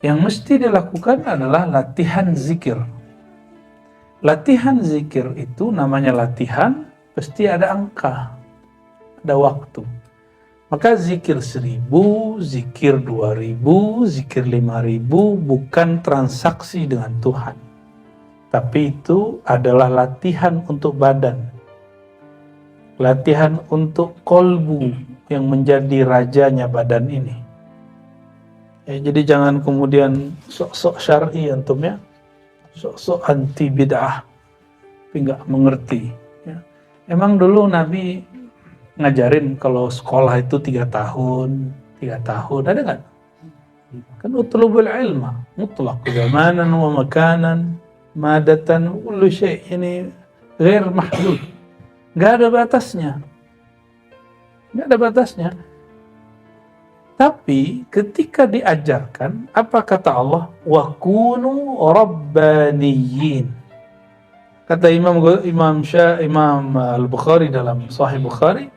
Yang mesti dilakukan adalah latihan zikir. Latihan zikir itu namanya latihan, pasti ada angka, ada waktu. Maka zikir 1000, zikir 2000, zikir 5000 bukan transaksi dengan Tuhan. Tapi itu adalah latihan untuk badan. Latihan untuk kolbu yang menjadi rajanya badan ini. Ya, jadi jangan kemudian sok-sok syar'i antum ya. Sok-sok anti bid'ah. Tapi nggak mengerti. Ya. Emang dulu Nabi ngajarin kalau sekolah itu 3 tahun, ada nggak? Kan utlubul ilma, mutlaq zamanan wa makanan, madatan, kullu syai' ini ghair mahdud. Nggak ada batasnya. Nggak ada batasnya. Tapi ketika diajarkan, apa kata Allah? Wa kunu rabbaniyin. Kata Imam Al-Bukhari dalam Sahih Bukhari,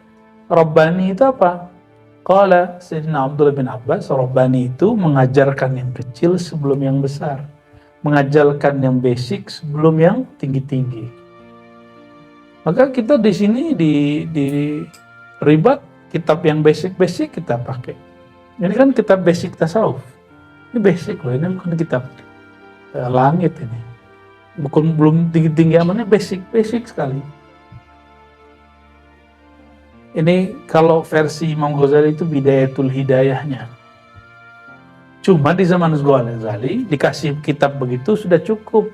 Rabbani itu apa? Qala Sayyidina Abdullah bin Abbas, Rabbani itu mengajarkan yang kecil sebelum yang besar, mengajarkan yang basic sebelum yang tinggi-tinggi. Maka kita di sini di ribat kitab yang basic-basic kita pakai. Ini kan kitab basic tasawuf. Ini basic loh, ini bukan kitab langit ini. Bukan belum tinggi-tinggi amat, ini basic sekali. Ini kalau versi Imam Ghazali itu Bidayatul Hidayahnya. Cuma di zaman Ghazali dikasih kitab begitu sudah cukup.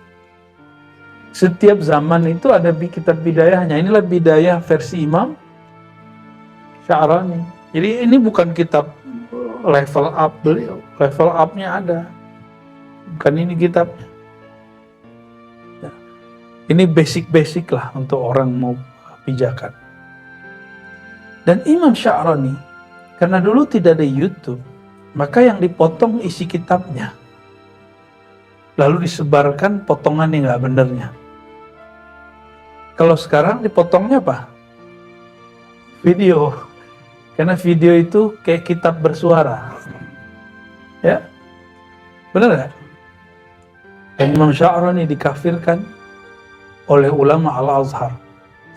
Setiap zaman itu ada kitab bidayahnya. Inilah bidayah versi Imam Sya'rani. Jadi ini bukan kitab level up beliau, level up-nya ada. Bukan ini kitabnya. Ya. Ini basic lah untuk orang mau pijakan. Dan Imam Sya'rani, karena dulu tidak ada YouTube, maka yang dipotong isi kitabnya. Lalu disebarkan potongan yang nggak benernya. Kalau sekarang dipotongnya apa? Video. Karena video itu kayak kitab bersuara. Ya? Benar nggak? Dan Imam Sya'rani dikafirkan oleh ulama Al-Azhar.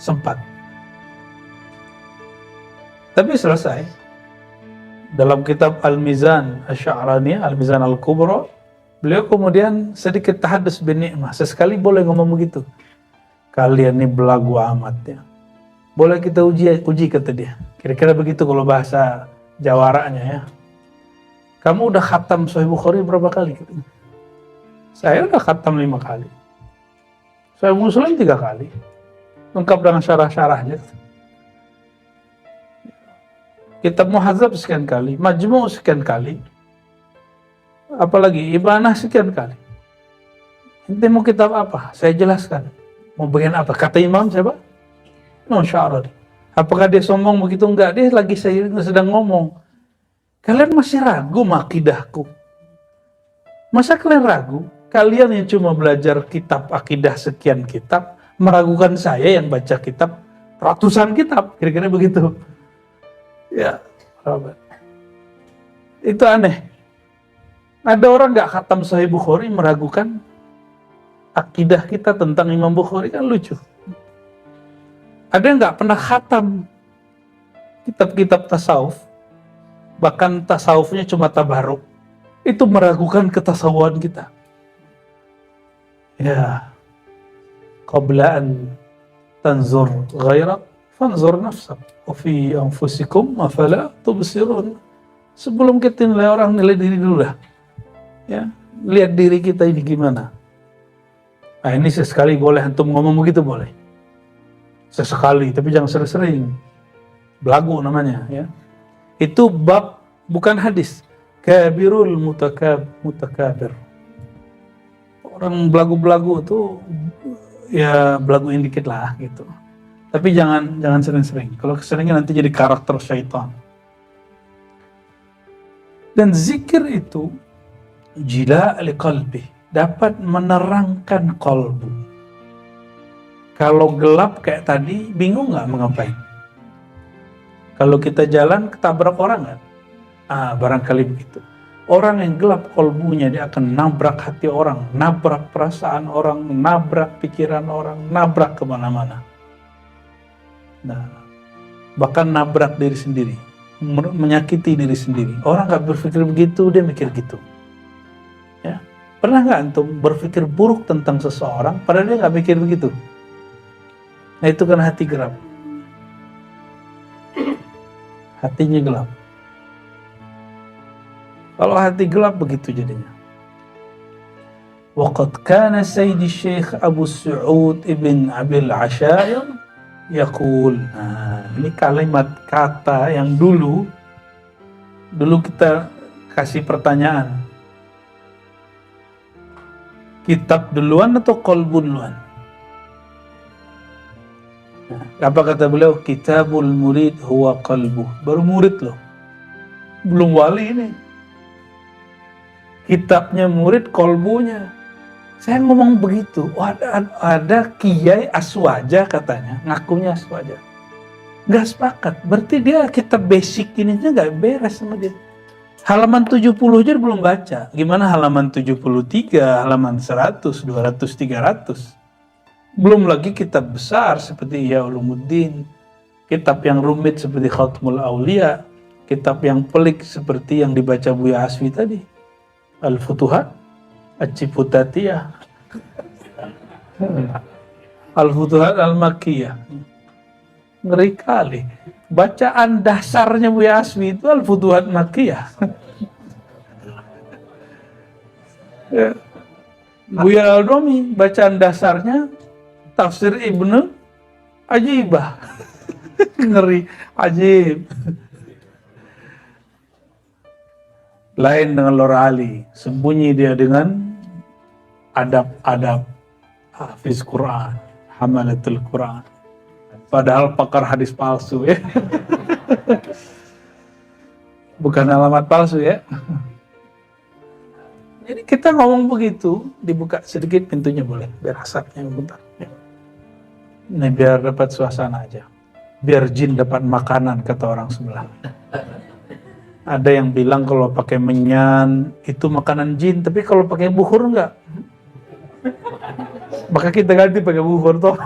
Sempat. Tapi selesai. Dalam kitab Al-Mizan Asy-Sya'rani, Al-Mizan Al-Kubra, beliau kemudian sedikit tahadus bin ni'mah. Sesekali boleh ngomong begitu. Kalian ini belagu amat ya. Boleh kita uji kata dia. Kira-kira begitu kalau bahasa jawaranya ya. Kamu udah khatam Sahih Bukhari berapa kali? Saya udah khatam 5 kali. Sahih Muslim 3 kali. Lengkap dengan syarah-syarahnya. Kitab Muhadzab sekian kali, Majmu' sekian kali, apalagi Ibanah sekian kali. Nanti mau kitab apa? Saya jelaskan. Mau bagian apa? Kata Imam siapa? Imam Sya'rani. Apakah dia sombong begitu? Enggak, dia lagi sedang ngomong. Kalian masih ragu akidahku? Masa kalian ragu? Kalian yang cuma belajar kitab akidah sekian kitab, meragukan saya yang baca kitab ratusan kitab, kira-kira begitu. Ya, sahabat. Itu aneh. Ada orang nggak khatam Sahih Bukhari meragukan akidah kita tentang Imam Bukhari, kan lucu. Ada yang nggak pernah khatam kitab-kitab tasawuf, bahkan tasawufnya cuma tabaruk, itu meragukan ketasawuan kita. Ya, qabla an tanzur ghairak fanzur nafsak wa fi anfusikum afala tubsirun. Sebelum kita nilai orang, nilai diri dulu dah. Ya, lihat diri kita ini gimana. Nah, ini sesekali boleh antum ngomong begitu boleh. Sesekali, tapi jangan sering-sering. Belagu namanya ya. Itu bab bukan hadis. Kabirul mutakabir. Orang belagu-belagu itu ya belaguin dikit lah gitu. Tapi jangan sering-sering. Kalau keseringan nanti jadi karakter syaitan. Dan zikir itu jila' li qalbi, dapat menerangkan qalbu. Kalau gelap kayak tadi, bingung nggak mau ngapain? Kalau kita jalan ketabrak orang nggak? Barangkali begitu. Orang yang gelap kolbunya, dia akan nabrak hati orang, nabrak perasaan orang, nabrak pikiran orang, nabrak kemana-mana. Nah, bahkan nabrak diri sendiri, menyakiti diri sendiri. Orang gak berpikir begitu, dia mikir gitu. Ya. Pernah gak antum berpikir buruk tentang seseorang, padahal dia gak mikir begitu? Nah, itu kan hati gelap. Hatinya gelap. Kalau hati gelap begitu jadinya. Waqad kana Sayyidi Syekh Abu Su'ud Ibn Abil Ashair yaqul. Nah, ini kalimat kata yang dulu kita kasih pertanyaan. Kitab duluan atau qalbu duluan? Nah, apa kata beliau? Kitabul murid huwa qalbuh. Baru murid loh. Belum wali ini. Kitabnya murid, kolbunya. Saya ngomong begitu. Oh, ada Kiai Aswaja katanya, ngakunya Aswaja. Nggak sepakat. Berarti dia kitab basic ini aja nggak beres sama dia. Halaman 70 aja belum baca. Gimana halaman 73, halaman 100, 200, 300. Belum lagi kitab besar seperti Ihya Ulumuddin. Kitab yang rumit seperti Khatmul Aulia. Kitab yang pelik seperti yang dibaca Buya Asfi tadi. Al-Futuhat, Al-Ciputatiyah, Al-Futuhat Al-Makkiyah. Ngeri kali. Bacaan dasarnya Buya Asfi itu Al-Futuhat Makkiyah. Buya Al-Domi, bacaan dasarnya Tafsir Ibnu Ajibah. Ngeri, ajib. Lain dengan Lora Ali, sembunyi dia dengan adab-adab hafiz Quran, hamalatul Quran. Padahal pakar hadis palsu ya. Bukan alamat palsu ya. Jadi kita ngomong begitu, dibuka sedikit pintunya boleh, biar asapnya bentar. Ini biar dapat suasana aja. Biar jin dapat makanan, kata orang sebelah. Ada yang bilang kalau pakai menyan itu makanan jin, tapi kalau pakai bukhur enggak. Maka kita ganti pakai bukhur toh.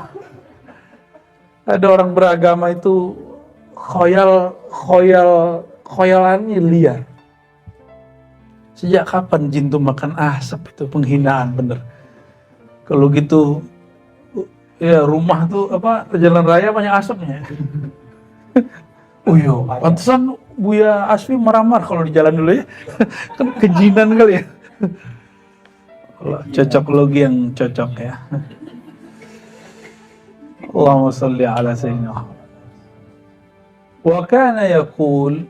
Ada orang beragama itu khoyalannya liar. Sejak kapan jin tuh makan asap? Itu penghinaan bener. Kalau gitu ya rumah tuh apa jalan raya banyak asapnya. Oh iya, pantesan Buya Asfi marah-marah kalau di jalan dulu ya. Kan kejinan kali ya. Cocok logi yang cocok ya. Allahumma salli ala sayyidina. Wa kana yaqul,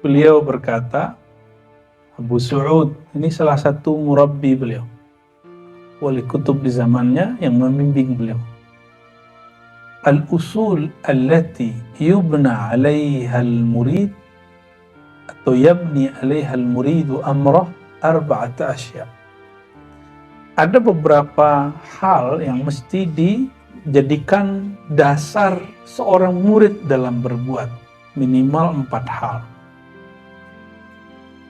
beliau berkata, Abu Su'ud, ini salah satu murabbi beliau. Wali kutub di zamannya yang membimbing beliau. Al-usul allati yubna 'alaiha al-murid atau yabni 'alaiha al-muridu amrah arba'ata asya. Ada beberapa hal yang mesti dijadikan dasar seorang murid dalam berbuat, minimal 4 hal.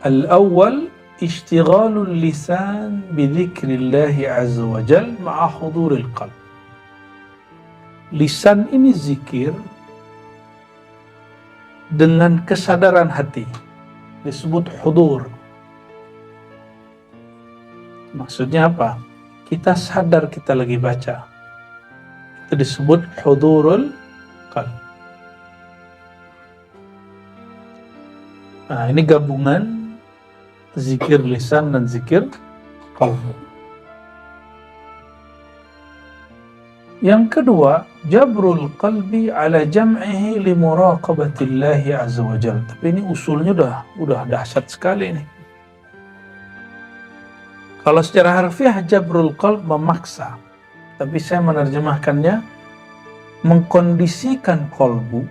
Al-awwal ishtighalul lisan bi dzikrillahi 'azza wa jalla ma'a huduril qalb. Lisan ini zikir dengan kesadaran hati, disebut hudur. Maksudnya apa? Kita sadar kita lagi baca, itu disebut hudurul qalb. Nah, ini gabungan zikir lisan dan zikir qalb. Yang kedua, jabrul qalbi ala jam'ihi li muraqabatillahi azza wa jalla. Tapi ini usulnya udah dahsyat sekali nih. Kalau secara harfiah jabrul qalb memaksa, tapi saya menerjemahkannya mengkondisikan qalbu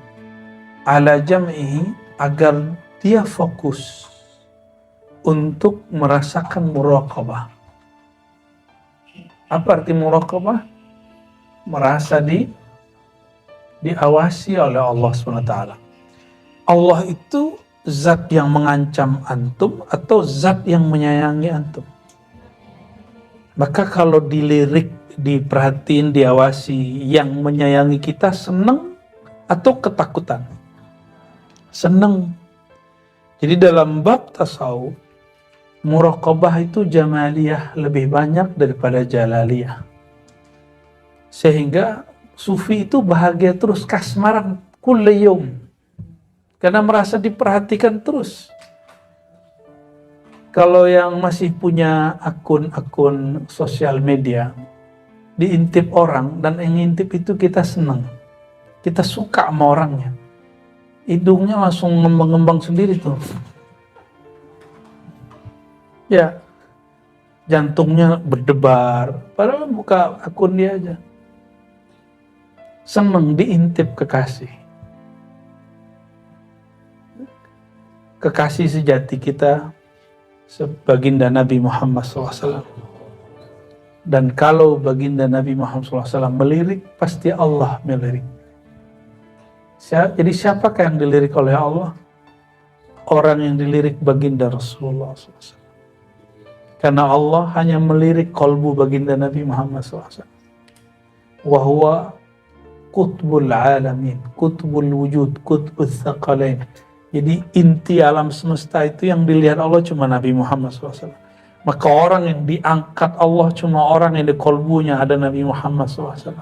ala jam'ihi agar dia fokus untuk merasakan muraqabah. Apa arti muraqabah? Merasa diawasi oleh Allah SWT. Allah itu zat yang mengancam antum atau zat yang menyayangi antum. Maka kalau dilirik, diperhatiin, diawasi, yang menyayangi kita senang atau ketakutan? Senang. Jadi dalam bab tasawuf, muraqabah itu jamaliyah lebih banyak daripada jalaliyah. Sehingga sufi itu bahagia terus, kasmaran kulla yaum, karena merasa diperhatikan terus. Kalau yang masih punya akun-akun sosial media, diintip orang, dan yang ngintip itu kita senang, kita suka sama orangnya, hidungnya langsung ngembang-ngembang sendiri tuh. Ya, jantungnya berdebar, padahal buka akun dia aja. Senang diintip kekasih. Kekasih sejati kita, baginda Nabi Muhammad SAW. Dan kalau baginda Nabi Muhammad SAW melirik, pasti Allah melirik. Jadi siapakah yang dilirik oleh Allah? Orang yang dilirik baginda Rasulullah SAW. Karena Allah hanya melirik kolbu baginda Nabi Muhammad SAW. Wahuwa kutbul alamin, kutbul wujud, kutbul thaqalain. Jadi inti alam semesta itu yang dilihat Allah cuma Nabi Muhammad SAW. Maka orang yang diangkat Allah cuma orang yang di kolbunya ada Nabi Muhammad SAW.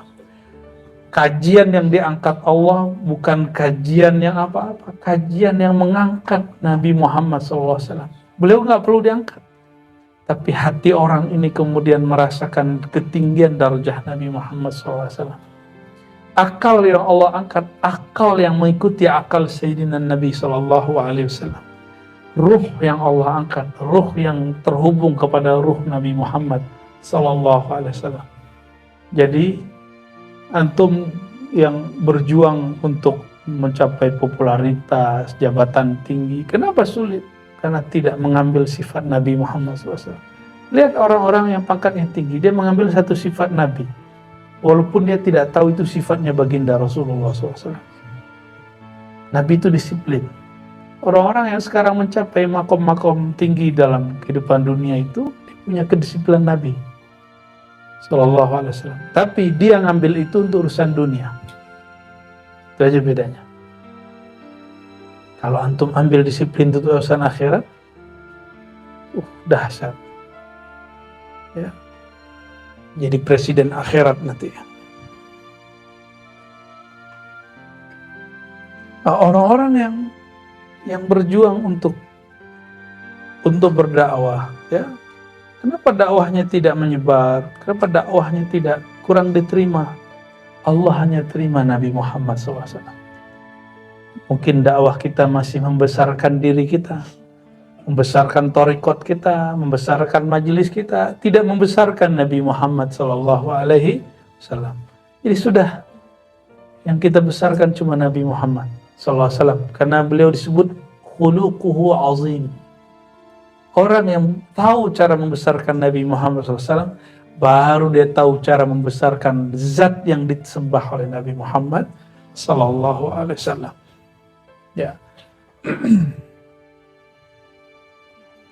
Kajian yang diangkat Allah bukan kajian yang apa-apa, kajian yang mengangkat Nabi Muhammad SAW. Beliau nggak perlu diangkat, tapi hati orang ini kemudian merasakan ketinggian darjah Nabi Muhammad SAW. Akal yang Allah angkat, akal yang mengikuti akal Sayyidina Nabi SAW. Ruh yang Allah angkat, ruh yang terhubung kepada ruh Nabi Muhammad SAW. Jadi antum yang berjuang untuk mencapai popularitas, jabatan tinggi, kenapa sulit? Karena tidak mengambil sifat Nabi Muhammad SAW. Lihat orang-orang yang pangkatnya tinggi, dia mengambil satu sifat Nabi, walaupun dia tidak tahu itu sifatnya baginda Rasulullah SAW. Nabi itu disiplin. Orang-orang yang sekarang mencapai makom-makom tinggi dalam kehidupan dunia itu, dia punya kedisiplinan Nabi SAW. Tapi dia ngambil itu untuk urusan dunia. Itu aja bedanya. Kalau antum ambil disiplin untuk urusan akhirat, dahsyat. Ya. Jadi presiden akhirat nanti. Nah, orang-orang yang berjuang untuk berdakwah, ya. Kenapa dakwahnya tidak menyebar? Kenapa dakwahnya tidak kurang diterima? Allah hanya terima Nabi Muhammad SAW. Mungkin dakwah kita masih membesarkan diri kita, membesarkan thariqat kita, membesarkan majelis kita, tidak membesarkan Nabi Muhammad SAW. Jadi sudah, yang kita besarkan cuma Nabi Muhammad SAW, karena beliau disebut khuluquhu azim. Orang yang tahu cara membesarkan Nabi Muhammad SAW, baru dia tahu cara membesarkan zat yang disembah oleh Nabi Muhammad SAW. Ya.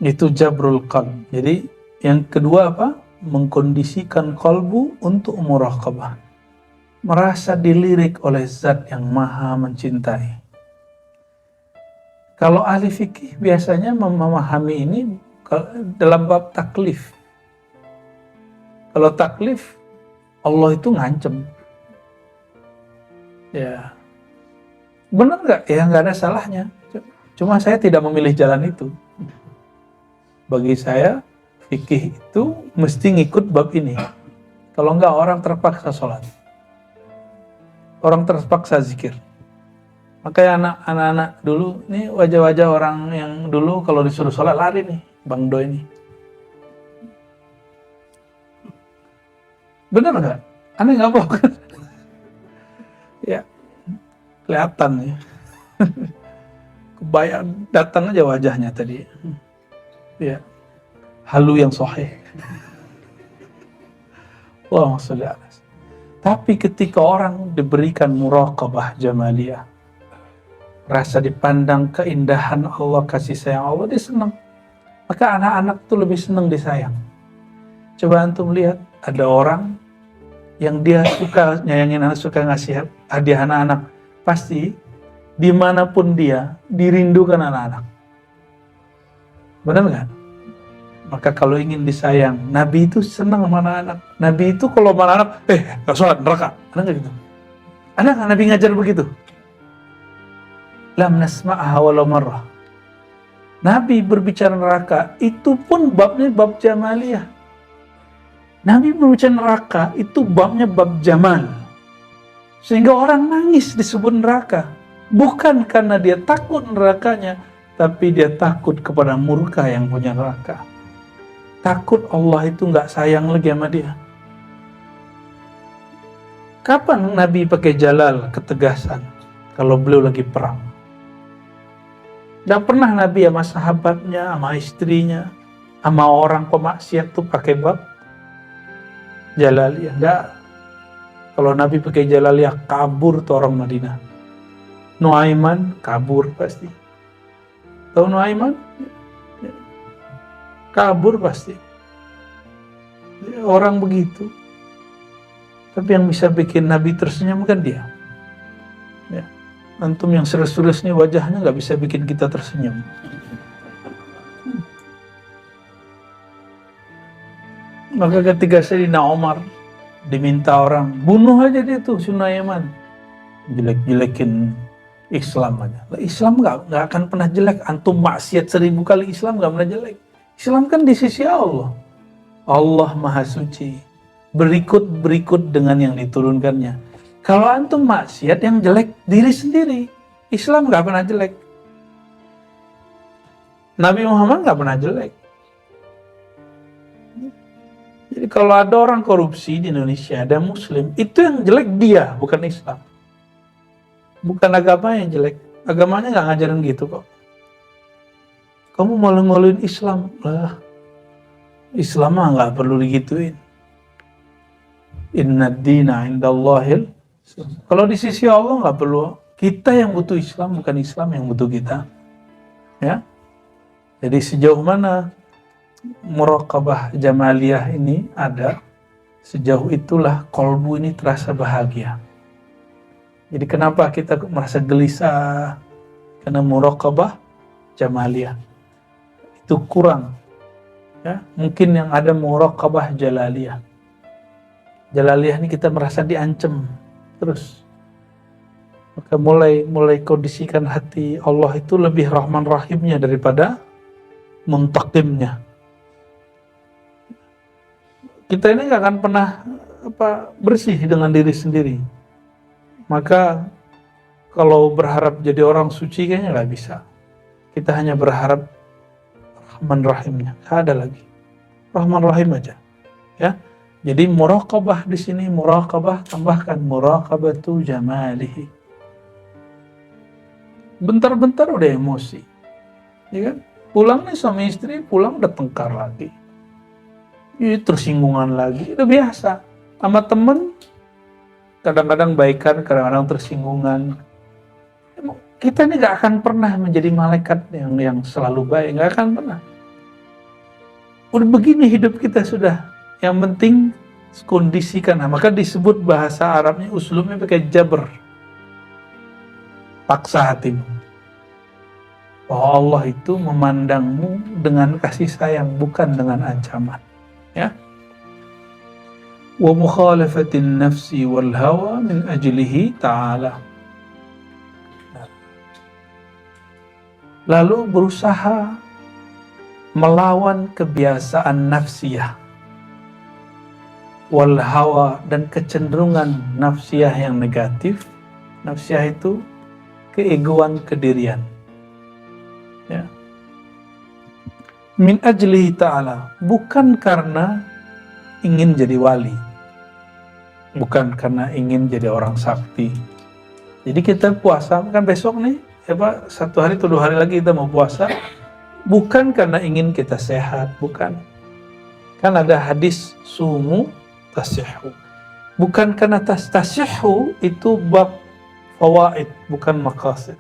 Itu jabrul qalb. Jadi yang kedua apa? Mengkondisikan kalbu untuk muraqabah. Merasa dilirik oleh zat yang maha mencintai. Kalau ahli fikih biasanya memahami ini dalam bab taklif. Kalau taklif, Allah itu ngancem. Ya, benar nggak? Ya nggak ada salahnya. Cuma saya tidak memilih jalan itu. Bagi saya, fikih itu mesti ngikut bab ini. Kalau nggak, orang terpaksa sholat. Orang terpaksa zikir. Makanya anak-anak dulu, nih wajah-wajah orang yang dulu kalau disuruh sholat lari nih, Bang Do ini. Bener nggak? Aneh nggak bohong kan? Ya, kelihatan ya. Kebayang, datang aja wajahnya tadi. Ya, halu yang sahih. Wah, maksudnya. Tapi ketika orang diberikan muraqabah jamaliyah, rasa dipandang keindahan Allah, kasih sayang Allah, dia senang. Maka anak-anak tuh lebih senang disayang. Coba antum lihat, ada orang yang dia suka nyayangin anak, suka ngasih hadiah anak-anak, pasti dimanapun dia dirindukan anak-anak. Benar nggak? Maka kalau ingin disayang, Nabi itu senang sama anak-anak. Nabi itu kalau sama anak-anak, gak sholat, neraka. Ada nggak gitu? Ada nggak Nabi ngajar begitu? Lam nasma'aha walau marrah. Nabi berbicara neraka, itu pun babnya bab jamaliyah. Nabi berbicara neraka, itu babnya bab jamal. Sehingga orang nangis disebut neraka. Bukan karena dia takut nerakanya, tapi dia takut kepada murka yang punya neraka. Takut Allah itu nggak sayang lagi sama dia. Kapan Nabi pakai jalal, ketegasan? Kalau beliau lagi perang. Gak pernah Nabi sama sahabatnya, sama istrinya, sama orang pemaksiat tuh pakai bab jalaliyah. Enggak. Kalau Nabi pakai jalaliyah, kabur tuh orang Madinah. Nuaiman kabur pasti. Tahu Nuaiman? Kabur pasti. Orang begitu. Tapi yang bisa bikin Nabi tersenyum kan dia. Ya. Antum yang serius-serius nih wajahnya nggak bisa bikin kita tersenyum. Maka ketika Sayyidina Umar diminta orang, bunuh aja dia tuh Nuaiman. Jelek-jelekin Islam aja. Islam nggak akan pernah jelek. Antum maksiat 1000 kali, Islam nggak pernah jelek. Islam kan di sisi Allah. Allah Maha Suci. Berikut dengan yang diturunkannya. Kalau antum maksiat, yang jelek diri sendiri. Islam nggak pernah jelek. Nabi Muhammad nggak pernah jelek. Jadi kalau ada orang korupsi di Indonesia, ada Muslim, itu yang jelek dia, bukan Islam. Bukan agama yang jelek. Agamanya nggak ngajarin gitu kok. Kamu malu-maluin Islam lah. Islam mah nggak perlu digituin. Inna dina indallahil. Kalau di sisi Allah nggak perlu. Kita yang butuh Islam, bukan Islam yang butuh kita. Ya. Jadi sejauh mana muraqabah jamaliyah ini ada, sejauh itulah kolbu ini terasa bahagia. Jadi kenapa kita merasa gelisah? Karena muraqabah jamaliyah itu kurang. Ya, mungkin yang ada muraqabah jalaliyah. Jalaliyah ini kita merasa diancam terus. Maka mulai kondisikan hati, Allah itu lebih rahman rahimnya daripada muntakimnya. Kita ini gak akan pernah bersih dengan diri sendiri. Maka kalau berharap jadi orang suci kayaknya gak bisa. Kita hanya berharap rahman rahimnya. Gak ada lagi. Rahman rahim aja. Ya. Jadi muraqabah di sini, muraqabah tambahkan muraqabatu jamalihi. Bentar-bentar udah emosi. Ya kan? Pulang nih suami istri, pulang udah tengkar lagi. Tersinggungan lagi. Itu biasa. Sama temen kadang-kadang baikan, kadang-kadang tersinggungan. Kita ini gak akan pernah menjadi malaikat yang selalu baik. Gak akan pernah. Udah begini hidup kita sudah. Yang penting kondisikan. Nah, maka disebut bahasa Arabnya, uslubnya pakai jabr. Paksa hatimu. Bahwa Allah itu memandangmu dengan kasih sayang, bukan dengan ancaman. Ya. Wa mukhalafatin nafsi wal hawa min ajlihi ta'ala. Lalu berusaha melawan kebiasaan nafsiyah wal hawa dan kecenderungan nafsiyah yang negatif. Nafsiyah itu keegoan, kedirian. Ya. Min ajlihi ta'ala, bukan karena ingin jadi wali, bukan karena ingin jadi orang sakti. Jadi kita puasa kan besok nih, satu hari atau 2 hari lagi kita mau puasa, bukan karena ingin kita sehat, bukan. Kan ada hadis sumu tasihhu, bukan karena tasihhu itu bab fawaid, bukan maqasid.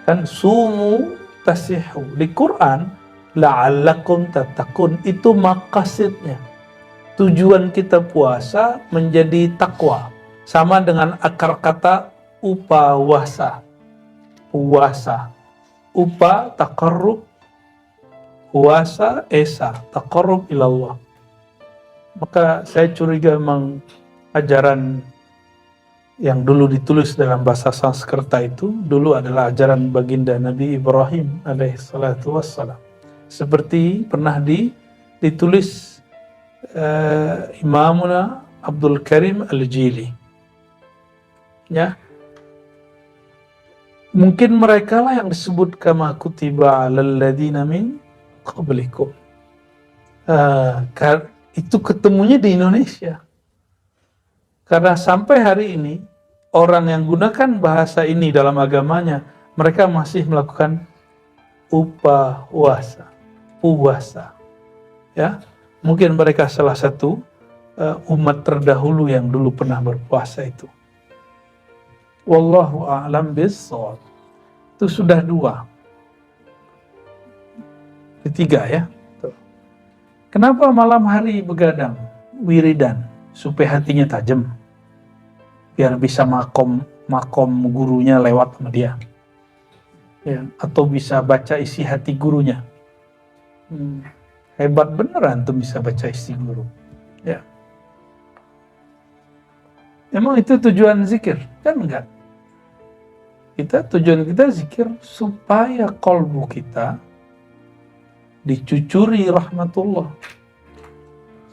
Kan sumu tasihu. Di Quran la'allakum tattaqun, itu maqasidnya. Tujuan kita puasa menjadi takwa. Sama dengan akar kata upawasa. Puasa. Upa taqarrub, puasa esa taqarrub ilallah. Maka saya curiga memang ajaran yang dulu ditulis dalam bahasa Sanskerta itu dulu adalah ajaran baginda Nabi Ibrahim alaihissalatu wassalam. Seperti pernah ditulis Imamuna Abdul Karim Al-Jili. Ya. Mungkin mereka lah yang disebut kama kutiba 'alal ladzina min qablikum. Itu ketemunya di Indonesia. Karena sampai hari ini orang yang gunakan bahasa ini dalam agamanya, mereka masih melakukan puasa. Ya, mungkin mereka salah satu umat terdahulu yang dulu pernah berpuasa itu. Wallahu a'lam bissawab. Itu sudah 2. Ketiga ya. Kenapa malam hari begadang, wiridan, supaya hatinya tajam, biar bisa makom gurunya lewat sama dia, ya, atau bisa baca isi hati gurunya. Hebat beneran tuh bisa baca isi guru. Ya. Emang itu tujuan zikir? Kan enggak. Tujuan kita zikir supaya kolbu kita dicucuri rahmatullah,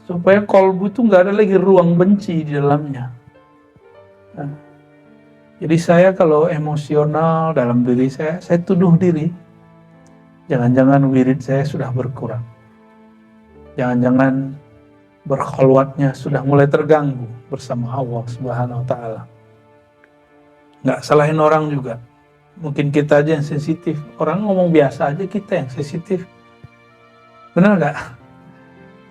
supaya kolbu itu nggak ada lagi ruang benci di dalamnya. Nah, jadi saya kalau emosional dalam diri saya tuduh diri, jangan-jangan wirid saya sudah berkurang, jangan-jangan berkholwatnya sudah mulai terganggu bersama Allah Subhanahu wa Ta'ala. Nggak salahin orang juga, mungkin kita aja yang sensitif, orang ngomong biasa aja kita yang sensitif. Benar nggak?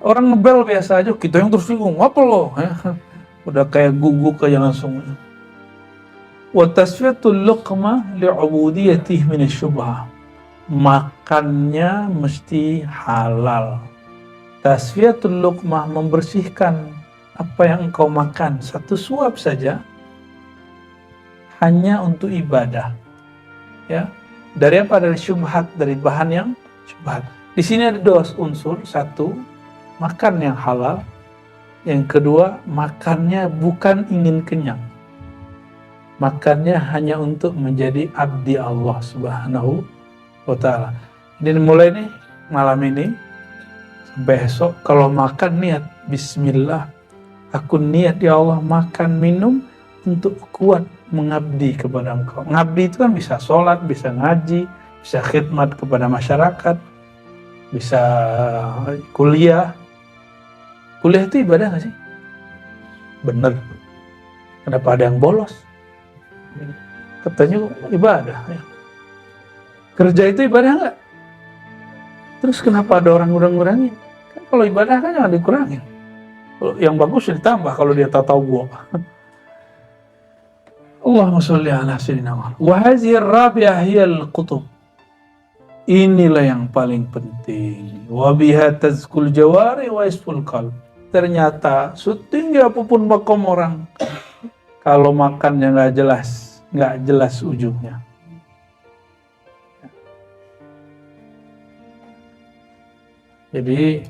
Orang ngebel biasa aja, kita yang tersinggung. Apa lo? Udah kayak guguk aja langsung. Wa tasfiyatul luqmah li'ubudiyatih minasyubhah. Makannya mesti halal. Tasfiyatul luqmah, membersihkan apa yang engkau makan. Satu suap saja hanya untuk ibadah. Ya. Dari apa? Dari syubhat, dari bahan yang syubhat. Di sini ada 2 unsur. 1, makan yang halal. Yang kedua, makannya bukan ingin kenyang. Makannya hanya untuk menjadi abdi Allah Subhanahu wa Ta'ala. Jadi mulai nih malam ini sampai esok, kalau makan niat bismillah, aku niat ya Allah makan minum untuk kuat mengabdi kepada Engkau. Mengabdi itu kan bisa sholat, bisa ngaji, bisa khidmat kepada masyarakat, bisa kuliah. Kuliah itu ibadah gak sih? Bener. Kenapa ada yang bolos? Katanya ibadah. Ya. Kerja itu ibadah gak? Terus kenapa ada orang ngurang-ngurangin? Kan kalau ibadah kan jangan dikurangin. Yang bagus ditambah kalau dia tahu gua. Allahumma sholli ala sayyidina Muhammad. Wa hadhihi ar-rabi'ah hiya al-qutub. Inilah yang paling penting. Wa biha tazkul jawari wa isful qalb. Ternyata setinggi apapun makom orang, kalau makannya nggak jelas ujungnya. Jadi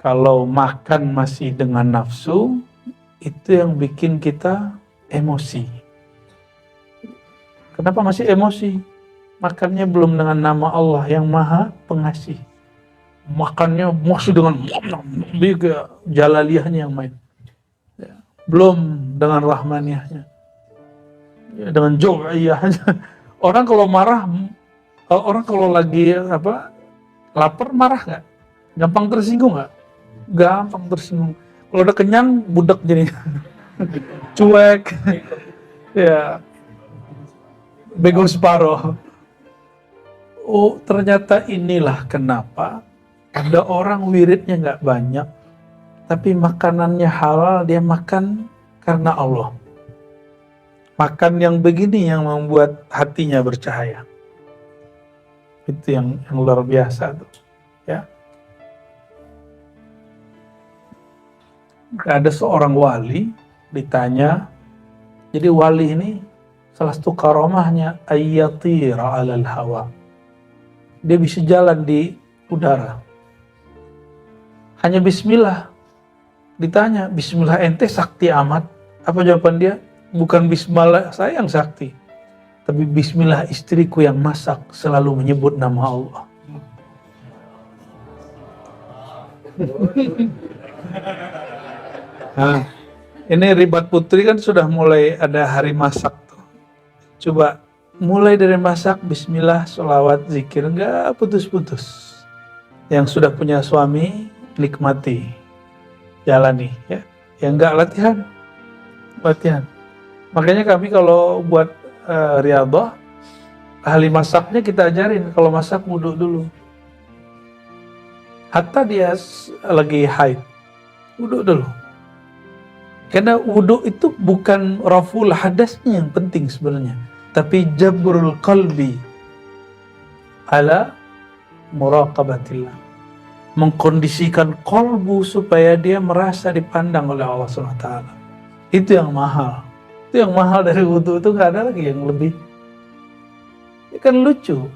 kalau makan masih dengan nafsu, itu yang bikin kita emosi. Kenapa masih emosi? Makannya belum dengan nama Allah yang Maha Pengasih. Makannya masih dengan jalaliyahnya yang main. Ya. Belum dengan rahmaniyahnya. Ya, dengan jau'iyahnya. Orang kalau marah, orang kalau lagi lapar marah nggak? Gampang tersinggung nggak? Gampang tersinggung. Kalau udah kenyang, budak jadi cuek. Ya. Bego separoh. Oh, ternyata inilah kenapa ada orang wiridnya nggak banyak, tapi makanannya halal, dia makan karena Allah. Makan yang begini yang membuat hatinya bercahaya. Itu yang luar biasa tuh, ya. Ada seorang wali ditanya, jadi wali ini salah satu karomahnya ayyatira alal hawa. Dia bisa jalan di udara. Hanya bismillah. Ditanya, bismillah ente sakti amat? Apa jawaban dia? Bukan bismillah saya yang sakti, tapi bismillah istriku yang masak selalu menyebut nama Allah. Nah, ini Ribat Putri kan sudah mulai ada hari masak tuh. Coba mulai dari masak, bismillah, sholawat, zikir, enggak putus-putus. Yang sudah punya suami, nikmati, jalani, ya. Yang enggak, latihan. Makanya kami kalau buat riyadhah, ahli masaknya kita ajarin, kalau masak wudhu dulu. Hatta dia lagi haid, wudhu dulu. Karena wudhu itu bukan raful hadasnya yang penting sebenarnya, tapi jabrul qalbi ala muraqabatillah. Mengkondisikan kolbu supaya dia merasa dipandang oleh Allah SWT. Itu yang mahal. Itu yang mahal dari wudhu, itu gak ada lagi yang lebih. Ya kan lucu.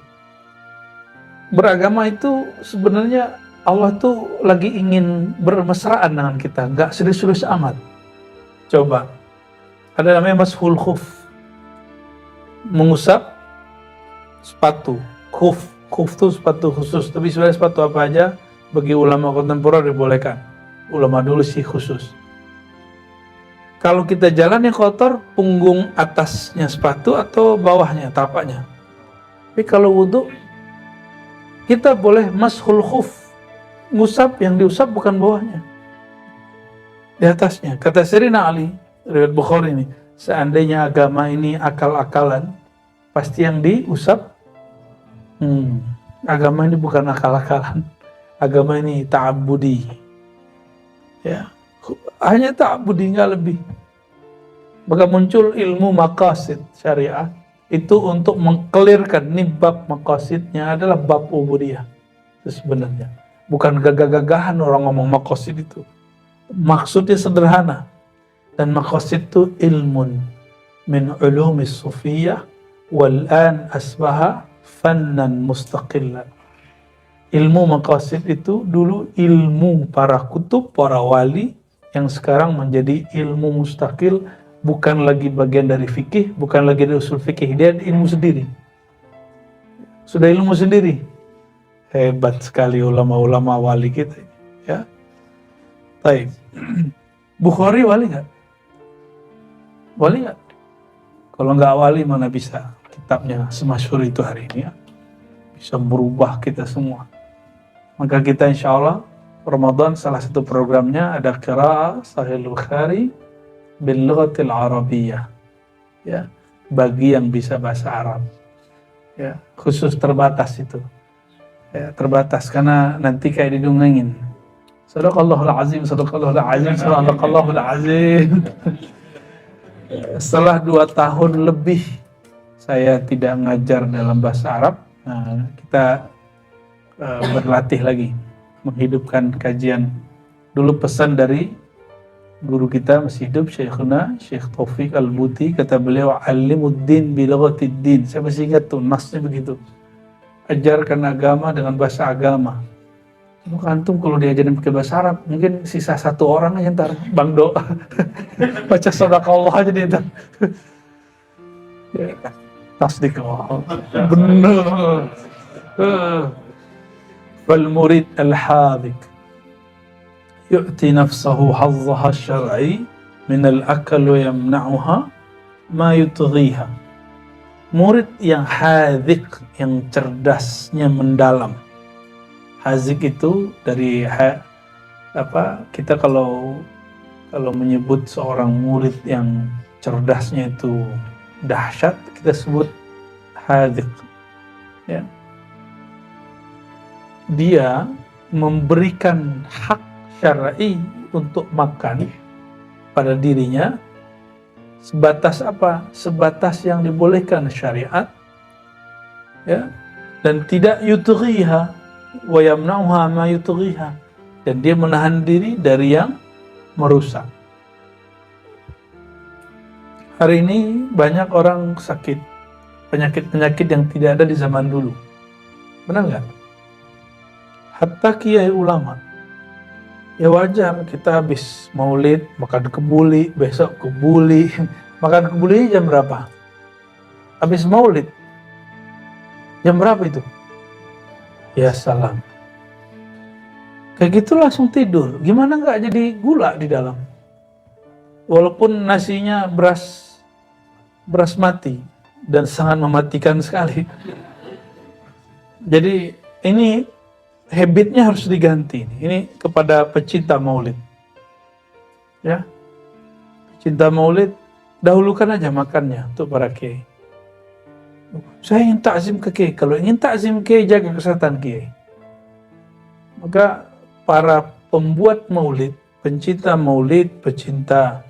Beragama itu sebenarnya Allah tuh lagi ingin bermesraan dengan kita, gak serius-serius amat. Coba, ada namanya mashul khuf, mengusap sepatu. Khuf itu sepatu khusus, tapi sebenarnya sepatu apa aja bagi ulama kontemporer dibolehkan. Ulama dulu sih khusus. Kalau kita jalan yang kotor, punggung atasnya sepatu atau bawahnya, tapaknya. Tapi kalau wudhu, kita boleh mashul khuf, ngusap, yang diusap bukan bawahnya, di atasnya. Kata Sayyidina Ali, riwayat Bukhari ini, seandainya agama ini akal-akalan, pasti yang diusap, agama ini bukan akal-akalan, agama ini ta'abbudi, ya, hanya ta'abbudi, nggak lebih. Maka muncul ilmu maqasid syariah, itu untuk mengkelirkan, nih bab maqasidnya adalah bab ubudiyah. Itu sebenarnya bukan gagah-gagahan orang ngomong maqasid itu. Maksudnya sederhana, dan maqasid itu ilmun min ulumis sufiyah wal an asbaha fannan mustaqillan. Ilmu maqasid itu dulu ilmu para kutub, para wali, yang sekarang menjadi ilmu mustaqil, bukan lagi bagian dari fikih, bukan lagi dari usul fikih, dia ilmu sendiri. Sudah ilmu sendiri. Hebat sekali ulama-ulama wali kita, ya. Baik. Bukhari wali nggak? Wali nggak? Kalau nggak wali mana bisa kitabnya semasyhur itu hari ini, ya. Bisa merubah kita semua. Maka kita insya Allah Ramadan salah satu programnya ada qiraah Sahih Bukhari bil lughatil arabiyyah, ya, bagi yang bisa bahasa Arab, ya, khusus terbatas itu, ya, terbatas karena nanti kayak didongengin. Sadaqallahul azim, sadaqallahul azim, sadaqallahul azim. Setelah 2 tahun lebih saya tidak ngajar dalam bahasa Arab, nah, kita berlatih lagi, menghidupkan kajian. Dulu pesan dari guru kita masih hidup, Syekhuna Syekh Taufik Al-Buti, kata beliau, alimuddin bilughatid-din. Saya masih ingat tuh nasnya begitu, ajarkan agama dengan bahasa agama. Maka antum kalau diajarin pakai bahasa Arab, mungkin sisa 1 orang aja ntar, Bang Do. Baca sadaqallah aja dia ntar. Tasdik Allah. Bener. Fal murid al-hadik yu'ti nafsahu hazzaha syar'i min al-akal wa yamna'uha ma yutghiha. Murid yang hadik, yang cerdasnya mendalam. Hazik itu dari kita kalau menyebut seorang murid yang cerdasnya itu dahsyat, kita sebut hazik, ya. Dia memberikan hak syar'i untuk makan pada dirinya sebatas apa? Sebatas yang dibolehkan syariat, ya. dan tidak yutghiha wa yamna'uha ma yutghiha, dan dia menahan diri dari yang merusak. Hari ini banyak orang sakit penyakit-penyakit yang tidak ada di zaman dulu. Benar nggak? Hatta kiai ulama. Ya wajar, kita habis maulid makan kebuli, besok kebuli. Makan kebuli jam berapa? Habis maulid jam berapa itu? Ya salam. Kayak gitu langsung tidur. Gimana nggak jadi gula di dalam? Walaupun nasinya beras mati dan sangat mematikan sekali. Jadi ini habitnya harus diganti. Ini kepada pecinta maulid. Ya. Pecinta maulid, dahulukan aja makannya untuk para kiai. Saya ingin takzim ke kiai. Kalau ingin takzim kiai, jaga kesehatan kiai. Maka para pembuat maulid, pencinta maulid, pecinta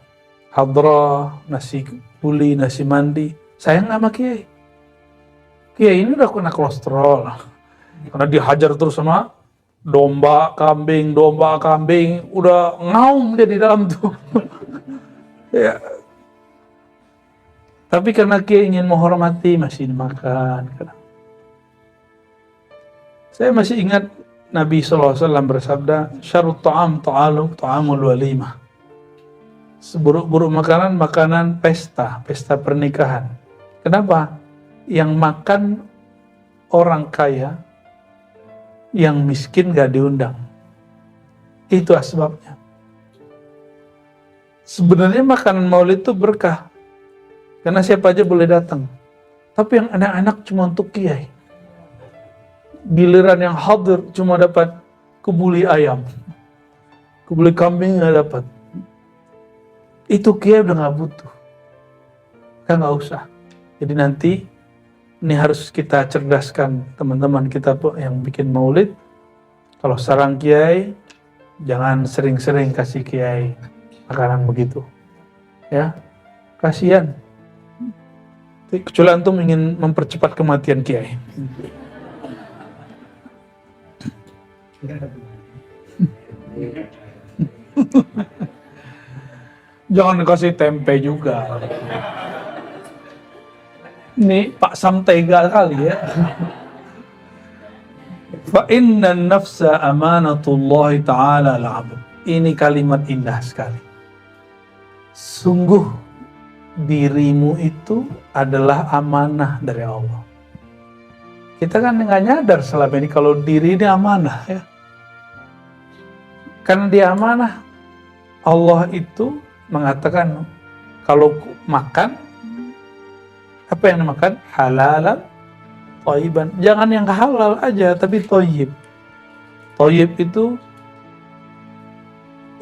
hadrah, nasi kuli, nasi mandi, sayang sama kiai. Kiai ini udah kena kolesterol karena dihajar terus sama domba kambing, udah ngaum dia di dalam tuh. Ya. Tapi karena kiai ingin menghormati, masih dimakan. Saya masih ingat Nabi SAW bersabda, syarut ta'am ta'amul walimah. Seburuk-buruk makanan, makanan pesta pernikahan. Kenapa? Yang makan orang kaya, yang miskin gak diundang. Itu asbabnya. Sebenarnya makanan maulid itu berkah, karena siapa aja boleh datang. Tapi yang anak-anak cuma untuk kiai. Giliran yang hadir cuma dapat kebuli ayam, kebuli kambing nggak dapat. Itu kiai udah nggak butuh, kan nggak usah. Jadi nanti ini harus kita cerdaskan teman-teman kita yang bikin maulid. Kalau sarang kiai, jangan sering-sering kasih kiai makanan begitu, ya kasihan. Kecuali antum ingin mempercepat kematian kiai. Jangan kasih tempe juga. Ini Pak Sam tega kali ya. Fa inna nafsa amanatullah ta'ala al-'abd. Ini kalimat indah sekali. Sungguh dirimu itu adalah amanah dari Allah. Kita kan nggak nyadar selama ini kalau diri ini amanah ya. Karena dia amanah, Allah itu mengatakan kalau makan, apa yang dimakan? Halalan, thayyiban. Jangan yang halal aja, tapi thayyib. Thayyib itu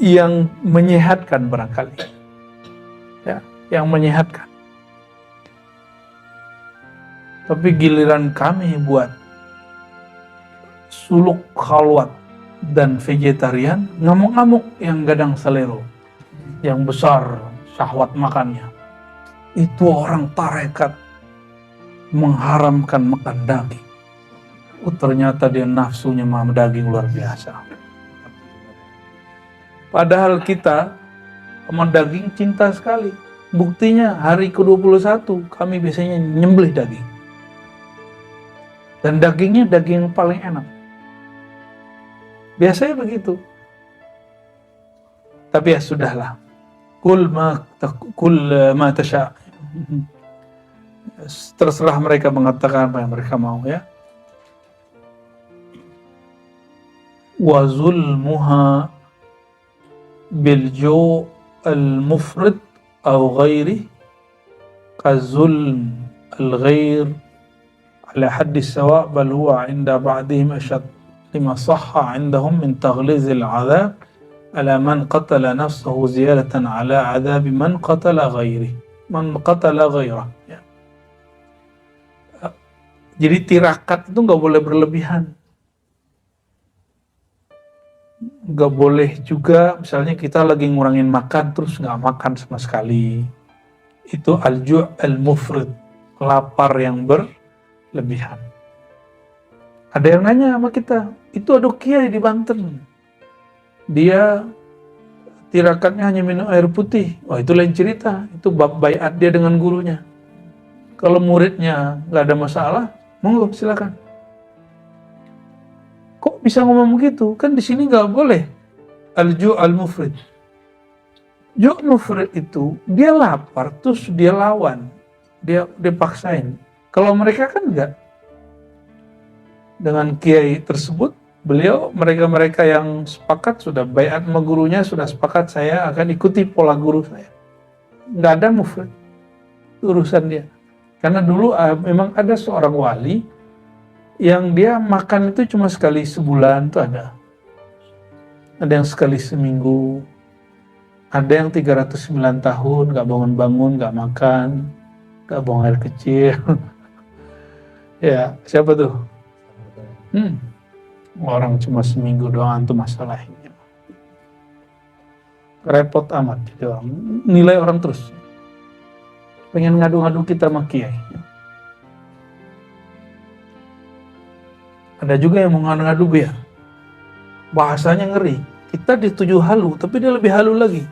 yang menyehatkan barangkali. Ya, yang menyehatkan. Tapi giliran kami buat suluk khalwat dan vegetarian, ngamuk-ngamuk yang gadang selero, yang besar syahwat makannya. Itu orang tarekat mengharamkan makan daging. Ternyata dia nafsunya makan daging luar biasa. Padahal kita sama daging cinta sekali. Buktinya hari ke-21 kami biasanya nyembelih daging. Dan dagingnya daging yang paling enak. Biasanya begitu. Tapi ya sudahlah. Kul ma tasha. Terserah mereka mengatakan apa yang mereka mau ya. Wa zulmuha bil ju' al-mufrid aw ghairi kazulm al-ghair ala haddi sawa' bal huwa 'inda ba'dihim ashad lima sahha 'indahum min taghliz al-'adhab ala man qatala nafsahu ziyadatan ala 'adhab man qatala ghairi man qatala ghairah ya. Jadi tirakat itu nggak boleh berlebihan. Nggak boleh juga misalnya kita lagi ngurangin makan terus nggak makan sama sekali. Itu al-ju' al-mufrid, lapar yang berlebihan. Ada yang nanya sama kita, itu ada kiai di Banten, dia tirakannya hanya minum air putih. Wah, itu lain cerita, itu bab baiat dia dengan gurunya. Kalau muridnya nggak ada masalah, monggo silakan. Kok bisa ngomong begitu? Kan di sini nggak boleh al-ju' al-mufrid. Ju' mufrid itu dia lapar terus dia lawan, dia paksain. Kalau mereka kan enggak. Dengan kiai tersebut, mereka yang sepakat sudah baiat sama gurunya, sudah sepakat saya akan ikuti pola guru saya. Nggak ada mufrid, urusan dia. Karena dulu memang ada seorang wali yang dia makan itu cuma sekali sebulan tuh ada. Ada yang sekali seminggu, ada yang 309 tahun nggak bangun-bangun, nggak makan, nggak buang air kecil. Ya, siapa tuh? Orang cuma seminggu doang tuh masalahnya. Repot amat gitu orang. Nilai orang terus. Pengen ngadu-ngadu kita sama kiai. Ada juga yang mau ngadu-ngadu biar. Bahasanya ngeri. Kita di 7 halu, tapi dia lebih halu lagi.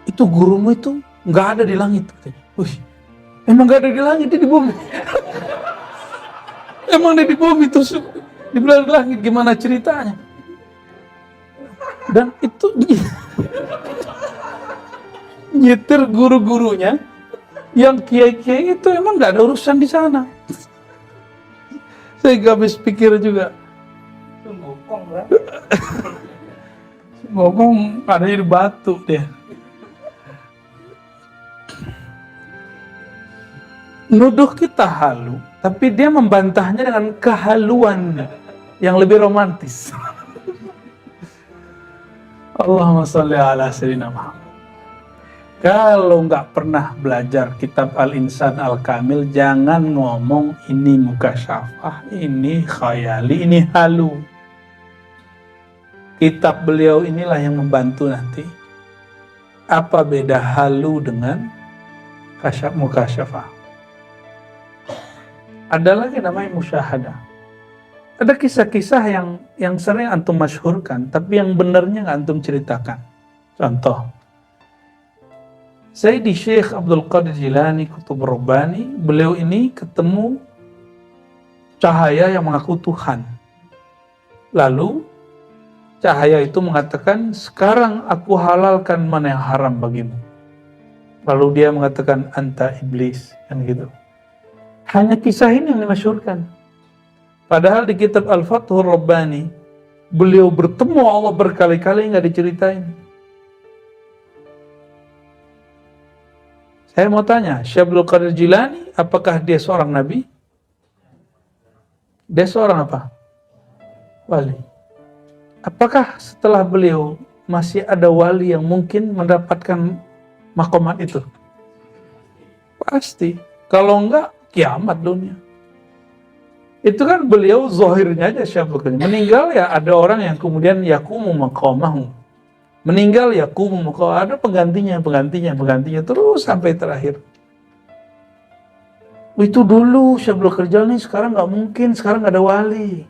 Itu gurumu itu nggak ada di langit. Wih, emang nggak ada di langit, dia di bumi. Emang dia di bumi terus di belahan langit, gimana ceritanya? Dan itu nyetir guru-gurunya yang kiai-kiai itu emang nggak ada urusan di sana. Saya gak habis pikir juga. Ngomong ada di batu dia. Nuduh kita halu, tapi dia membantahnya dengan kehaluan yang lebih romantis. Allahumma sholli ala sayyidina Muhammad. Kalau nggak pernah belajar kitab Al-Insan Al-Kamil, jangan ngomong ini mukasyafah, ini khayali, ini halu. Kitab beliau inilah yang membantu nanti. Apa beda halu dengan mukasyafah? Ada lagi namanya musyahadah. Ada kisah-kisah yang sering antum masyhurkan, tapi yang benarnya nggak antum ceritakan. Contoh, Sayyidi Syekh Abdul Qadir Jilani Qutub Rabbani, beliau ini ketemu cahaya yang mengaku Tuhan. Lalu cahaya itu mengatakan, sekarang aku halalkan mana yang haram bagimu. Lalu dia mengatakan, anta iblis, kan gitu. Hanya kisah ini yang dimasyhurkan. Padahal di kitab Al-Fathur Rabbani, beliau bertemu Allah berkali-kali nggak diceritain. Saya mau tanya, Syekh Abdul Qadir Jilani, apakah dia seorang nabi? Dia seorang apa? Wali. Apakah setelah beliau masih ada wali yang mungkin mendapatkan maqamat itu? Pasti. Kalau enggak, kiamat dunia. Itu kan beliau zahirnya aja Syekh Abdul Qadir. Meninggal ya ada orang yang kemudian yakumu maqamahu. Meninggal yakumu maqamahu. Ada penggantinya terus sampai terakhir. Itu dulu Syekh Abdul Qadir nih, sekarang nggak mungkin, sekarang nggak ada wali.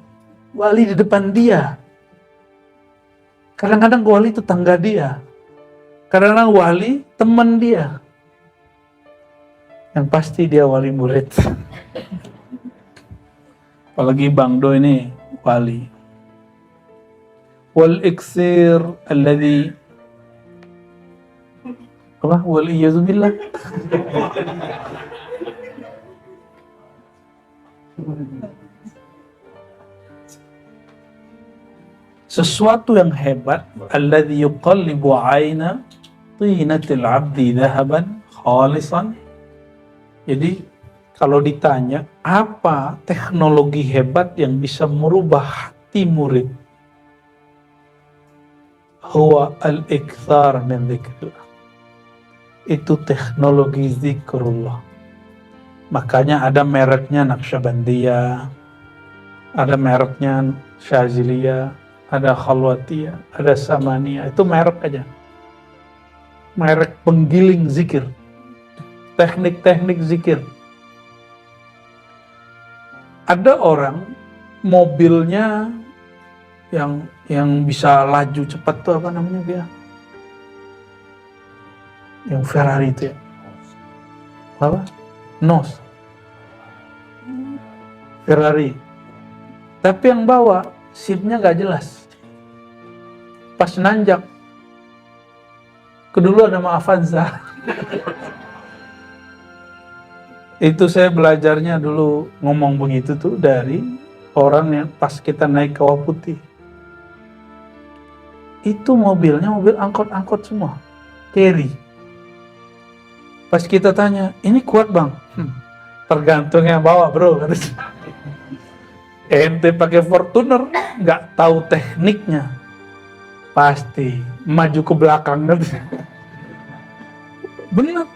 Wali di depan dia. Kadang-kadang wali itu tangga dia. Kadang-kadang wali teman dia. Yang pasti dia wali murid. Apalagi Bang Do ini wali. Wal iksir alladhi apa? Wal iyazubillah. Sesuatu yang hebat, alladhi yuqallibu aina tinatil abdi dhahaban khalisan. Jadi kalau ditanya apa teknologi hebat yang bisa merubah hati murid, huwa al-ikthar min dzikrillah. Itu teknologi zikrullah. Makanya ada mereknya Naqsyabandiyah, ada mereknya Syaziliyah, ada Khalwatiyah, ada Samaniyah. Itu merek aja. Merek penggiling zikir. Teknik-teknik zikir. Ada orang mobilnya yang bisa laju cepat tuh apa namanya dia? Yang Ferrari itu ya. Apa? Nos. Ferrari. Tapi yang bawa SIM-nya nggak jelas. Pas nanjak, keduluan nama Avanza. Itu saya belajarnya dulu ngomong begitu tuh dari orang yang pas kita naik Kawah Putih. Itu mobilnya mobil angkot-angkot semua, carry. Pas kita tanya, ini kuat bang? Tergantung yang bawa bro. Ente pakai Fortuner, nggak tahu tekniknya, pasti maju ke belakang. Benar.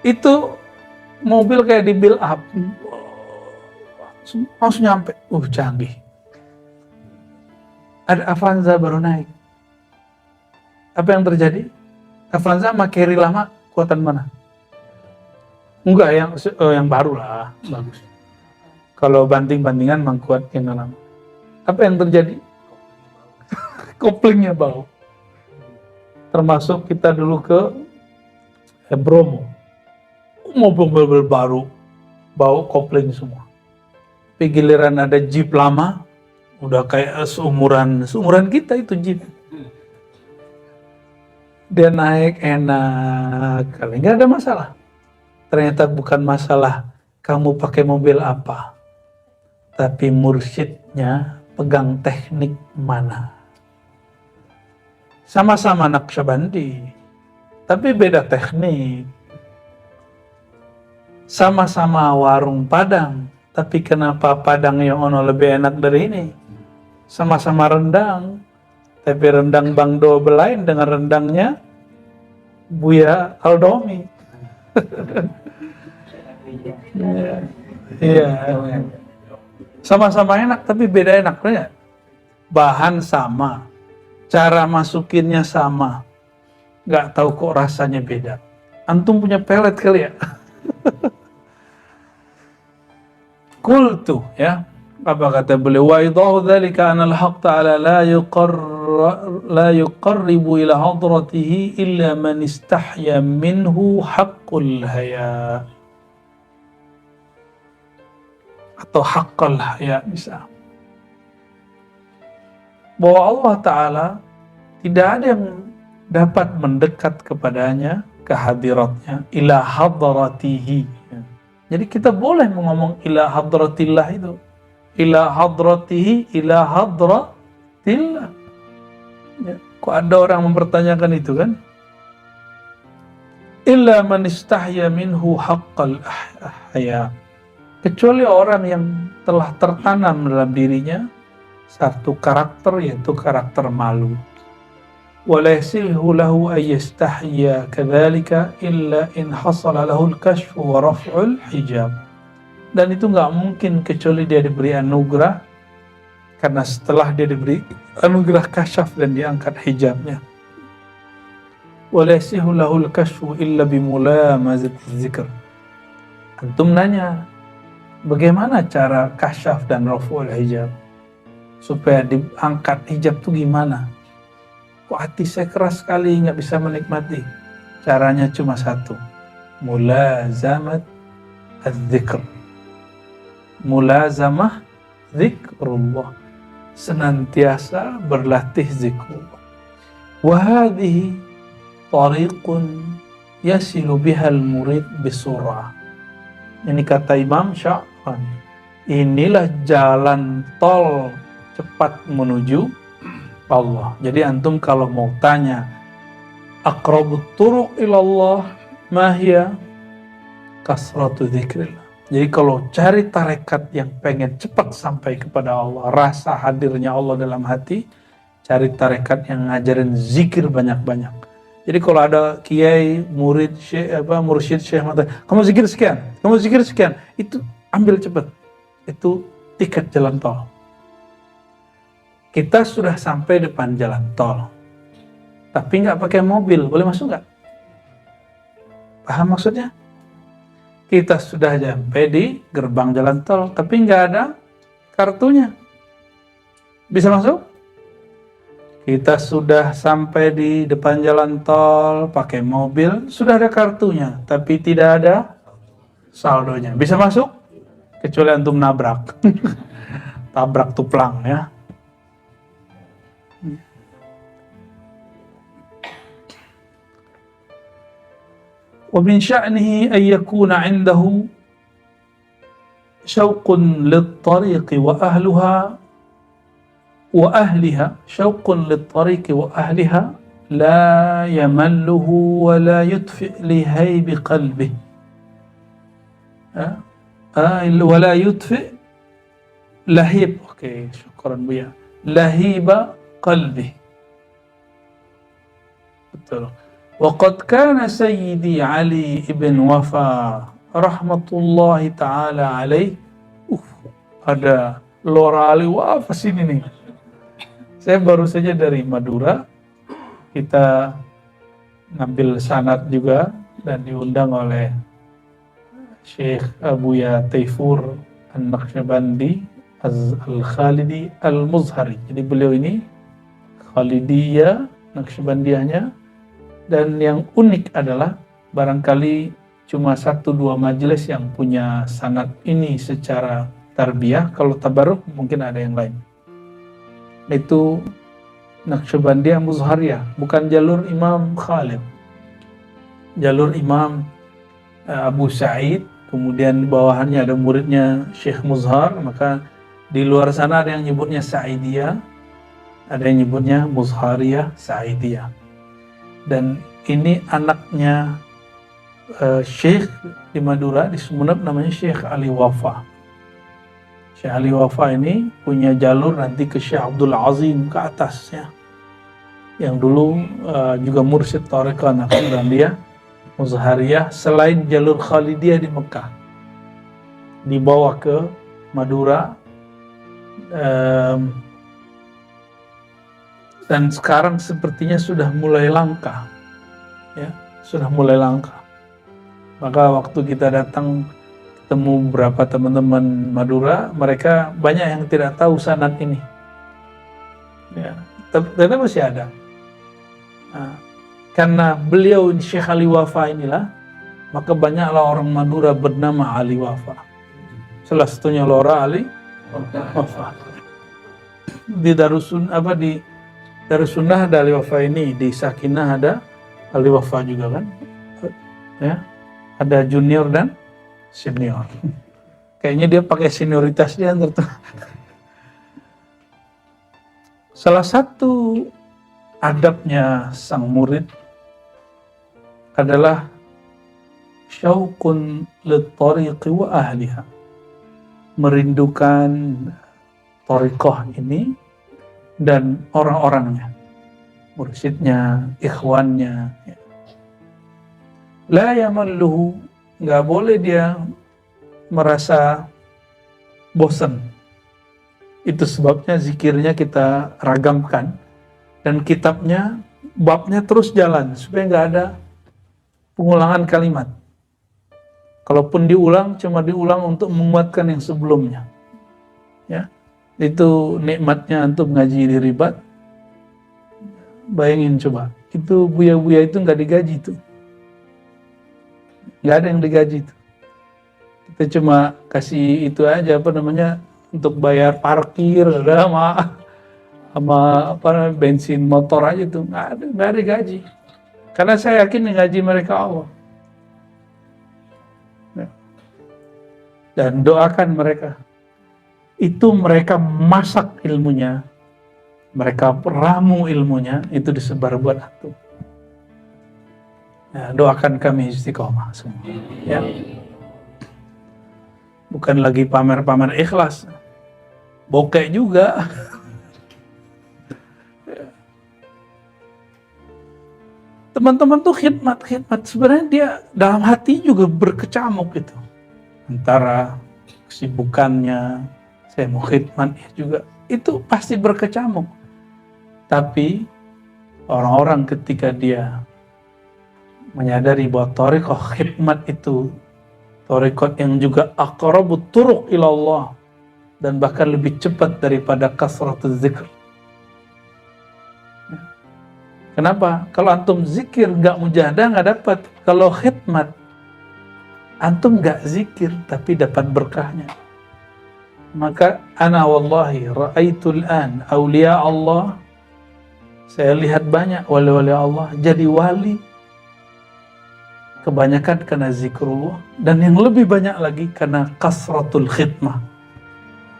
Itu mobil kayak di build up, langsung nyampe, canggih. Ada Avanza baru naik. Apa yang terjadi? Avanza sama carry lama, kuatan mana? Enggak, yang baru lah, bagus. Kalau banting-bantingan memang kuat yang lama. Apa yang terjadi? Koplingnya bau. Termasuk kita dulu ke Bromo. Mobil-mobil baru, bau kopling semua. Tapi giliran ada Jeep lama, udah kayak seumuran kita itu Jeep. Dia naik enak kali, nggak ada masalah. Ternyata bukan masalah kamu pakai mobil apa, tapi mursyidnya pegang teknik mana. Sama-sama Naqsyabandi, tapi beda teknik. Sama-sama warung Padang, tapi kenapa Padang yang ono lebih enak dari ini? Sama-sama rendang, tapi rendang Bang Do belain dengan rendangnya Buya Aldomi. Iya. Sama-sama enak, tapi beda enaknya. Bahan sama, cara masukinnya sama, nggak tahu kok rasanya beda. Antum punya pelet kali ya? Qultu, ya, apa kata beliau, wa idahu dzalika anal haqq ta'ala la yuqarribu ila hadratihi illa man istahya minhu haqqul haya, atau haqqul haya bisa. Bahwa Allah Ta'ala tidak ada yang dapat mendekat kepadanya, kehadiratnya, ila hadratihi. Jadi kita boleh ngomong ila hadratillah itu. Ila hadratihi, ila hadratillah. Ya, kok ada orang mempertanyakan itu kan? Illa man istahya minhu haqqal ahya. Kecuali orang yang telah tertanam dalam dirinya satu karakter, yaitu karakter malu. ولا يسيه له أن يستحيا كذلك إلا إن حصل له الكشف ورفع الحجاب. Dan itu nggak mungkin kecuali dia diberi anugerah, karena setelah dia diberi anugerah kasyaf dan diangkat hijabnya. ولا يسيه له الكشف إلا بملامسة الذكر. Antum nanya, bagaimana cara kasyaf dan raf'ul hijab? Supaya diangkat hijab itu gimana? Kok hati saya keras sekali, nggak bisa menikmati. Caranya cuma satu, mulazamat az-zikr. Mulazamah zikrullah, senantiasa berlatih zikrullah. Wahadihi tariqun yasilu bihal murid bisur'ah. Ini kata Imam Sya'rani, inilah jalan tol cepat menuju Allah. Jadi antum kalau mau tanya aqrabut turuq ilallah mahya kasratu dzikrillah. Jadi kalau cari tarekat yang pengen cepat sampai kepada Allah, rasa hadirnya Allah dalam hati, cari tarekat yang ngajarin zikir banyak-banyak. Jadi kalau ada kiai, murid, mursyid, syekh, kamu zikir sekian, kamu zikir sekian, itu ambil cepat. Itu tiket jalan tol. Kita sudah sampai depan jalan tol, tapi nggak pakai mobil, boleh masuk nggak? Paham maksudnya? Kita sudah sampai di gerbang jalan tol, tapi nggak ada kartunya. Bisa masuk? Kita sudah sampai di depan jalan tol, pakai mobil, sudah ada kartunya, tapi tidak ada saldonya. Bisa masuk? Kecuali antum nabrak. Tabrak tuplang ya. ومن شأنه أن يكون عنده شوق للطريق وأهلها شوق للطريق وأهلها لا يمله ولا يطفئ لهيب قلبه ولا يطفئ لهيب شكرا بيا لهيب قلبه. betul. وقد كان سيدي علي بن وفا رحمة الله تعالى عليه. Ada Lora Ali Wafa sini nih. Saya baru saja dari Madura. Kita ngambil sanad juga dan diundang oleh Syekh Abuya Taifur An-Naqsyabandi Al-Khalidi Al-Muzhari. Jadi beliau ini Khalidiyah, Naqsyabandiyahnya. Dan yang unik adalah barangkali cuma 1-2 majelis yang punya sanad ini secara tarbiyah. Kalau tabarruk mungkin ada yang lain. Itu Naqsyabandiyah Muzhariyah, bukan jalur Imam Khalid. Jalur Imam Abu Sa'id, kemudian di bawahannya ada muridnya Syekh Muzhar, maka di luar sana ada yang nyebutnya Sa'idiyah, ada yang nyebutnya Muzhariyah, Sa'idiyah. Dan ini anaknya Syekh di Madura, di Sumeneb, namanya Syekh Ali Wafa. Syekh Ali Wafa ini punya jalur nanti ke Syekh Abdul Azim ke atas ya, yang dulu juga mursyid Thariqah Naqsyabandiyah Muzhariyah, selain jalur Khalidiyah di Mekah, dibawa ke Madura, dan sekarang sepertinya sudah mulai langka ya, sudah mulai langka. Maka waktu kita datang ketemu beberapa teman-teman Madura, mereka banyak yang tidak tahu sanad ini ya, ternyata masih ada. Nah, karena beliau Syekh Ali Wafa inilah, maka banyaklah orang Madura bernama Ali Wafa. Salah satunya Lora Ali Wafa. Di Darussunnah ada Ali Wafa ini, di Sakinah ada Ali Wafa juga kan, ya, ada junior dan senior. Kayaknya dia pakai senioritas dia antar tuh. Salah satu adabnya sang murid adalah syauqun lit-tariqi wa ahliha, merindukan thariqah ini dan orang-orangnya, mursyidnya, ikhwannya. La yamalluhu, nggak boleh dia merasa bosan. Itu sebabnya zikirnya kita ragamkan dan kitabnya, babnya terus jalan supaya nggak ada pengulangan kalimat. Kalaupun diulang, cuma diulang untuk menguatkan yang sebelumnya. Ya. Itu nikmatnya antum ngaji di Ribat. Bayangin coba, itu buya-buya itu nggak digaji tuh, nggak ada yang digaji tuh. Kita cuma kasih itu aja untuk bayar parkir, sama bensin motor aja tuh, nggak ada gaji. Karena saya yakin yang gaji mereka Allah. Dan doakan mereka. Itu mereka masak ilmunya, mereka ramu ilmunya, itu disebar buat antum. Nah, doakan kami istiqomah semua. Ya. Bukan lagi pamer-pamer ikhlas, bokeh juga. Teman-teman tuh khidmat. Sebenarnya dia dalam hati juga berkecamuk itu. Antara kesibukannya, saya mau khidmat juga, itu pasti berkecamuk. Tapi orang-orang ketika dia menyadari bahwa thariqah khidmat itu Tarekat yang juga aqrabut turuq ilallah, dan bahkan lebih cepat daripada kasratuz zikr. Kenapa? Kalau antum zikir nggak mujahadah nggak dapat. Kalau khidmat antum nggak zikir tapi dapat berkahnya. Maka ana wallahi ra'aitul an aulia Allah, saya lihat banyak wali-wali Allah jadi wali kebanyakan karena zikrullah, dan yang lebih banyak lagi karena kasratul khidmah,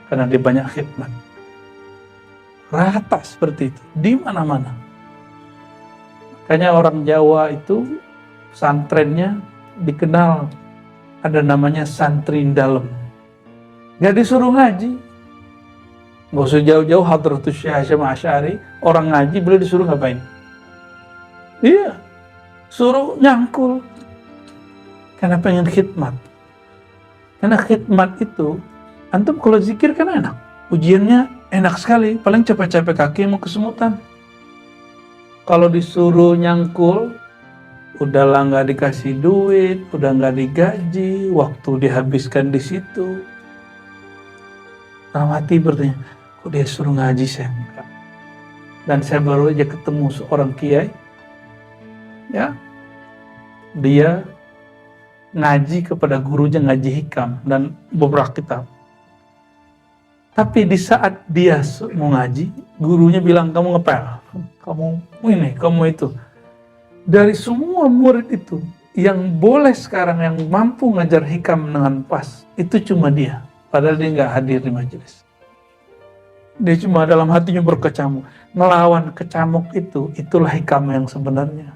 karena dia banyak khidmat. Rata seperti itu di mana-mana. Makanya orang Jawa itu pesantrennya dikenal ada namanya santri dalam. Gak disuruh ngaji, gak usah jauh-jauh Hadratus Syekh Hasyim Asy'ari, orang ngaji beliau disuruh ngapain? Iya, suruh nyangkul, karena pengen khidmat. Karena khidmat itu, antum kalau zikir kan enak, ujiannya enak sekali, paling capek-capek kaki mau kesemutan. Kalau disuruh nyangkul, udahlah nggak dikasih duit, udah nggak digaji, waktu dihabiskan di situ. Dalam hati bertanya, kok dia suruh ngaji saya enggak? Dan saya baru aja ketemu seorang kiai, ya, dia ngaji kepada gurunya, ngaji hikam dan beberapa kitab. Tapi di saat dia mau ngaji, gurunya bilang, kamu ngepel, kamu ini, kamu itu. Dari semua murid itu, yang boleh sekarang yang mampu ngajar hikam dengan pas, itu cuma dia. Padahal dia nggak hadir di majelis. Dia cuma dalam hatinya berkecamuk. Melawan kecamuk itu, itulah hikam yang sebenarnya.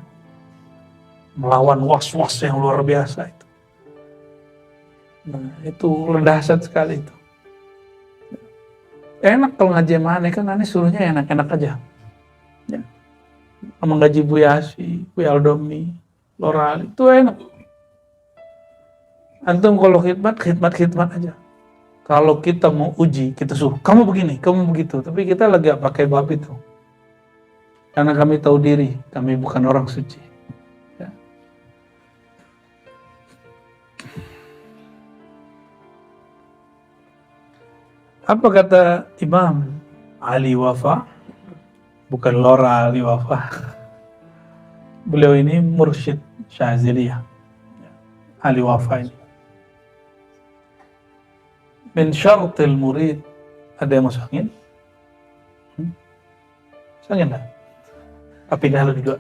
Melawan was-was yang luar biasa itu. Nah, itu dahsyat sekali itu. Enak kalau ngaji mana kan, aneh suruhnya enak-enak aja. Ya. Menggaji Bu Yasi, Bu Aldomi, Lora Ali, itu enak. Antum kalau khidmat aja. Kalau kita mau uji, kita suruh, kamu begini, kamu begitu. Tapi kita lagi gak pakai bab itu. Karena kami tahu diri, kami bukan orang suci. Ya. Apa kata Imam Ali Wafa? Bukan Lora Ali Wafa. Beliau ini mursyid Syaziliyah. Ali Wafa ini. Min syartil murid, ada yang masuk angin? Masuk angin enggak? Api dahulu juga.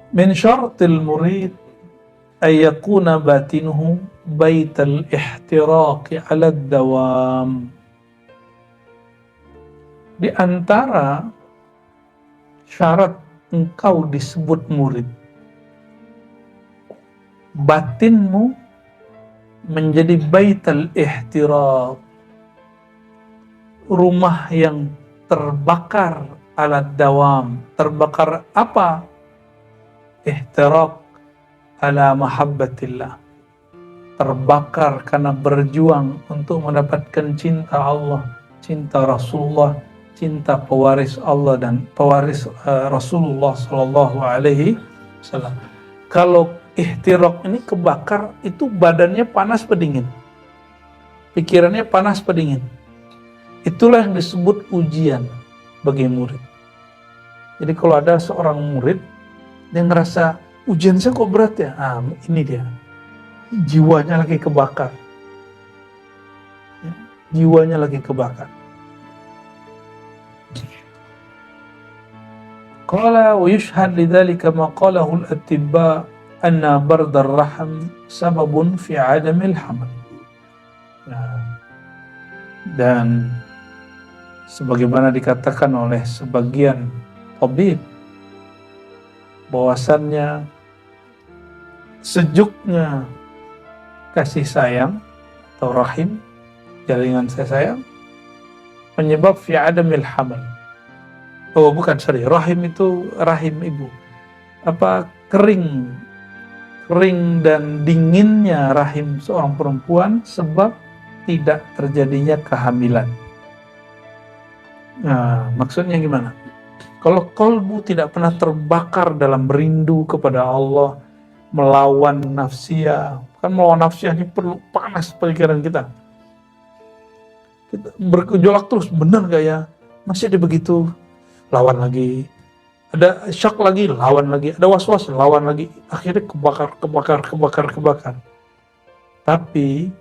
Min syartil murid ay yakuna batinuhu baital ihtiraqi ala dawam. Di antara syarat engkau disebut murid, batinmu menjadi baital ihtiraq, rumah yang terbakar ala dawam. Terbakar apa? Ihtiraq ala mahabbatillah, terbakar karena berjuang untuk mendapatkan cinta Allah, cinta Rasulullah, cinta pewaris Allah dan pewaris Rasulullah Sallallahu Alaihi Wasallam. Kalau ihtiraq ini kebakar, itu badannya panas pedingin, pikirannya panas pedingin. Itulah yang disebut ujian bagi murid. Jadi kalau ada seorang murid yang ngerasa ujian saya kok berat ya, ini dia, jiwanya lagi kebakar, jiwanya lagi kebakar. Qala wa yushhad lidzalika ma qalahu al-atibba anna bardar raham sababun fi adamil hamal. Dan sebagaimana dikatakan oleh sebagian tabib, bahwasannya sejuknya kasih sayang atau rahim, jaringan saya sayang, penyebab fi adamil hamal. Oh bukan, rahim itu rahim ibu. Kering dan dinginnya rahim seorang perempuan sebab tidak terjadinya kehamilan. Nah, maksudnya gimana? Kalau kalbu tidak pernah terbakar dalam rindu kepada Allah, melawan nafsiyah. Kan melawan nafsiyah ini perlu panas pikiran kita. Kita bergejolak terus, benar gak ya? Masih ada begitu, lawan lagi. Ada syak lagi, lawan lagi. Ada was-was, lawan lagi. Akhirnya kebakar. Tapi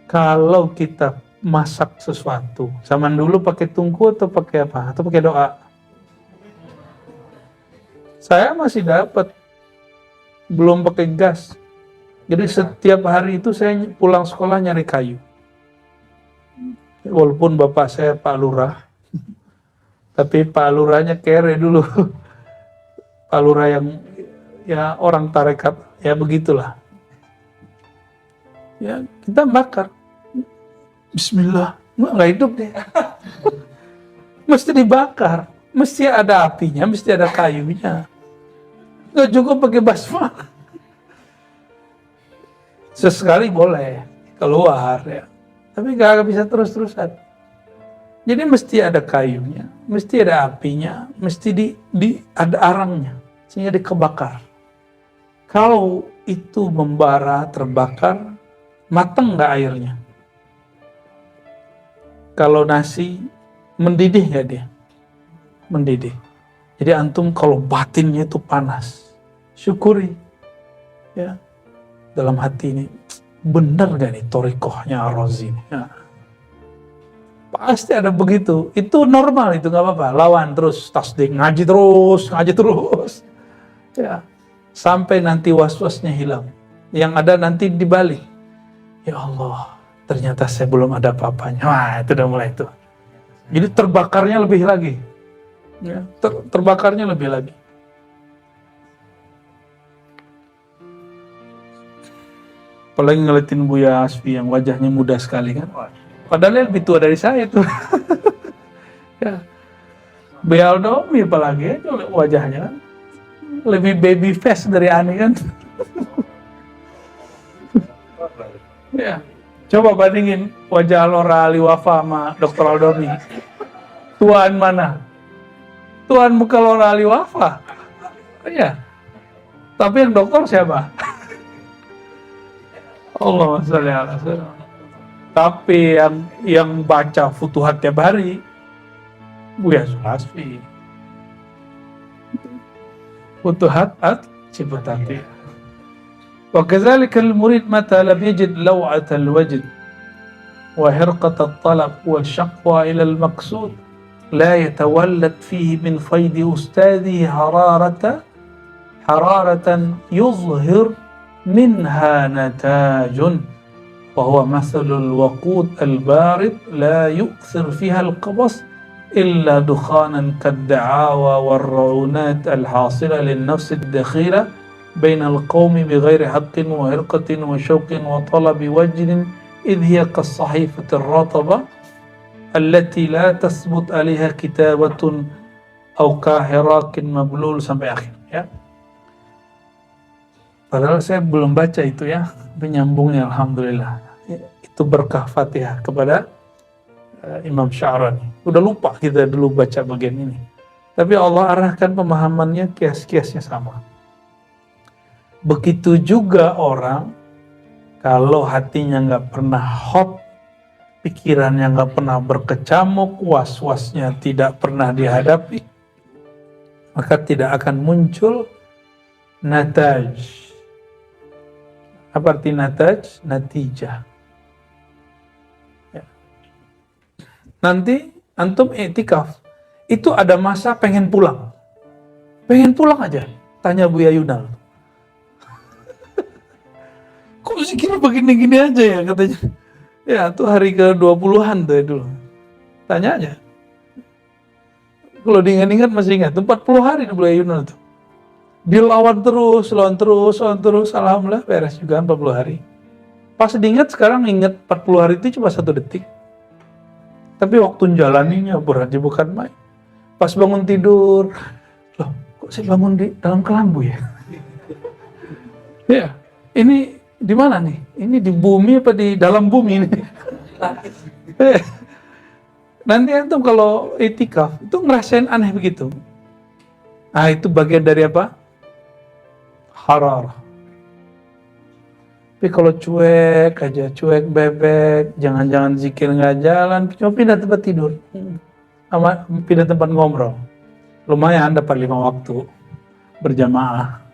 kalau kita masak sesuatu, zaman dulu pakai tungku atau pakai apa? Atau pakai doa? Saya masih dapat, belum pakai gas. Jadi setiap hari itu saya pulang sekolah nyari kayu. Walaupun bapak saya Pak Lurah, tapi Pak Lurahnya kere dulu. Pak Lurah yang ya orang tarekat, ya begitulah. Ya kita bakar. Bismillah, nggak hidup deh. Mesti dibakar, mesti ada apinya, mesti ada kayunya. Nggak cukup pakai basma. Sesekali boleh keluar ya, tapi nggak bisa terus-terusan. Jadi mesti ada kayunya, mesti ada apinya, mesti ada arangnya, sehingga dikebakar. Kalau itu membara, terbakar, matang nggak airnya? Kalau nasi, mendidih nggak dia? Mendidih. Jadi antum kalau batinnya itu panas, syukuri. Ya, dalam hati ini, benar gak nih torikohnya Ar-Razi? Ya. Pasti ada begitu. Itu normal, itu nggak apa-apa. Lawan terus, tasdik, ngaji terus. Ya, sampai nanti was-wasnya hilang. Yang ada nanti dibalik. Ya Allah, ternyata saya belum ada apa-apanya. Wah, itu udah mulai itu. Jadi terbakarnya lebih lagi. Ya, terbakarnya lebih lagi. Apalagi ngeliatin Buya Asfi yang wajahnya muda sekali kan. Padahal lebih tua dari saya itu. Ya. Buya Aldomi apalagi itu wajahnya kan. Lebih baby face dari Ani kan. Ya. Coba bandingin wajah Lora Ali Wafa sama Dr. Aldomi. Tuan mana? Tuan muka Lora Ali Wafa. Iya. Tapi yang dokter siapa? Allahumma sholli ala sayyidina. Tapi yang baca Futuhat tiap hari Buya Asfi. Futuhat Ciputati. Wa kadzalika al-murid mata lam yajid law'at al-wajd wa hirqat at-talab wa shaqwa ila al-maqsud la yatawallad fihi min faydi ustadhi hararatan yuzhir minha natajun وهو مثل الوقود البارد لا يؤثر فيها القبس إلا دخانا كالدعاوى والرعونات الحاصلة للنفس الدخيلة بين القوم بغير حق وهرقة وشوق وطلب وجد إذ هي كالصحيفة الرطبة التي لا تثبت عليها كتابة أو كهراك مبلول sampai akhir ya. Padahal saya belum baca itu ya, penyambungnya alhamdulillah. Itu berkah Fatihah kepada Imam Sya'rani. Udah lupa kita dulu baca bagian ini. Tapi Allah arahkan pemahamannya, kias-kiasnya sama. Begitu juga orang kalau hatinya nggak pernah hot, pikirannya nggak pernah berkecamuk, was-wasnya tidak pernah dihadapi, maka tidak akan muncul nataj. Apa arti nataj? Natijah. Ya. Nanti antum i'tikaf, itu ada masa pengen pulang aja. Tanya Buya Yunal. Kok zikir begini-gini aja ya katanya. Ya itu hari ke-20-an tuh dulu. Tanya aja. Kalau diingat-ingat masih ingat, 40 hari di Buya Yunal tuh. Dilawan terus, alhamdulillah beres juga 40 hari. Pas diingat sekarang ingat 40 hari itu cuma 1 detik. Tapi waktu jalaninya berat, bukan main. Pas bangun tidur, loh kok saya bangun di dalam kelambu ya? Ya, ini di mana nih? Ini di bumi apa di dalam bumi ini? Nanti antum kalau itikaf itu ngerasain aneh begitu. Nah itu bagian dari apa? hararah. Tapi kalau cuek aja, cuek bebek, jangan-jangan zikir nggak jalan, cuma pindah tempat tidur, sama pindah tempat ngobrol, lumayan dapat 5 waktu berjamaah.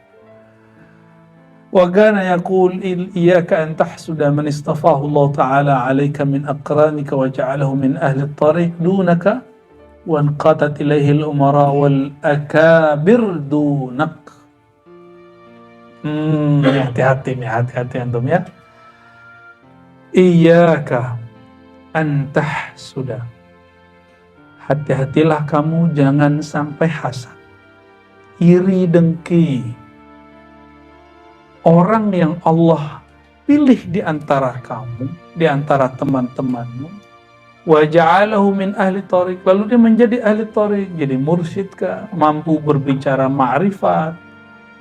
Wa kana yaqul iyyaka an tahsuda man istafahu Allah Ta'ala 'alaika min aqranika wa ja'alahu min ahli at-tariq dunaka wa anqatat ilaihi al-umara wal akabir dunak. Hati-hati nih, hati-hati antum ya. Iyyaka an tahsuda. Hati-hatilah kamu jangan sampai hasad, iri dengki orang yang Allah pilih di antara kamu, di antara teman-temanmu. Wa ja'alahu min ahli thariq, lalu dia menjadi ahli thariq, jadi mursyid kah, mampu berbicara ma'rifat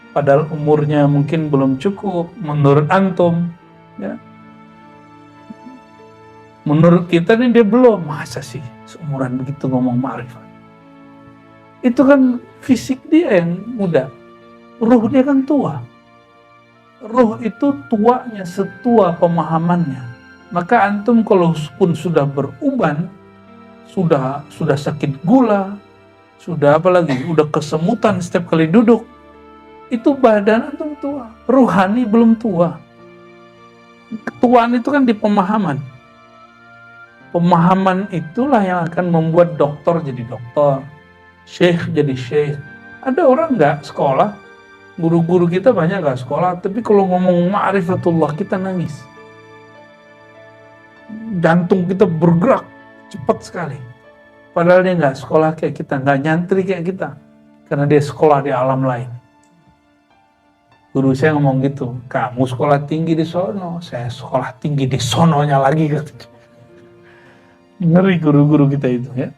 padahal umurnya mungkin belum cukup menurut antum ya. Menurut kita nih dia belum, masa sih seumuran begitu ngomong ma'rifat. Itu kan fisik dia yang muda, ruh dia kan tua. Ruh itu tuanya setua pemahamannya. Maka antum kalau pun sudah beruban, sudah sakit gula, sudah apalagi, udah kesemutan setiap kali duduk, itu badan antum tua, ruhani belum tua. Ketuaan itu kan di pemahaman. Pemahaman itulah yang akan membuat dokter jadi dokter, syekh jadi syekh. Ada orang nggak sekolah, guru-guru kita banyak nggak sekolah, tapi kalau ngomong ma'rifatullah kita nangis. Jantung kita bergerak cepat sekali. Padahal dia nggak sekolah kayak kita, nggak nyantri kayak kita, karena dia sekolah di alam lain. Guru saya ngomong gitu, kamu sekolah tinggi di sono, saya sekolah tinggi di sononya lagi. Ngeri guru-guru kita itu ya.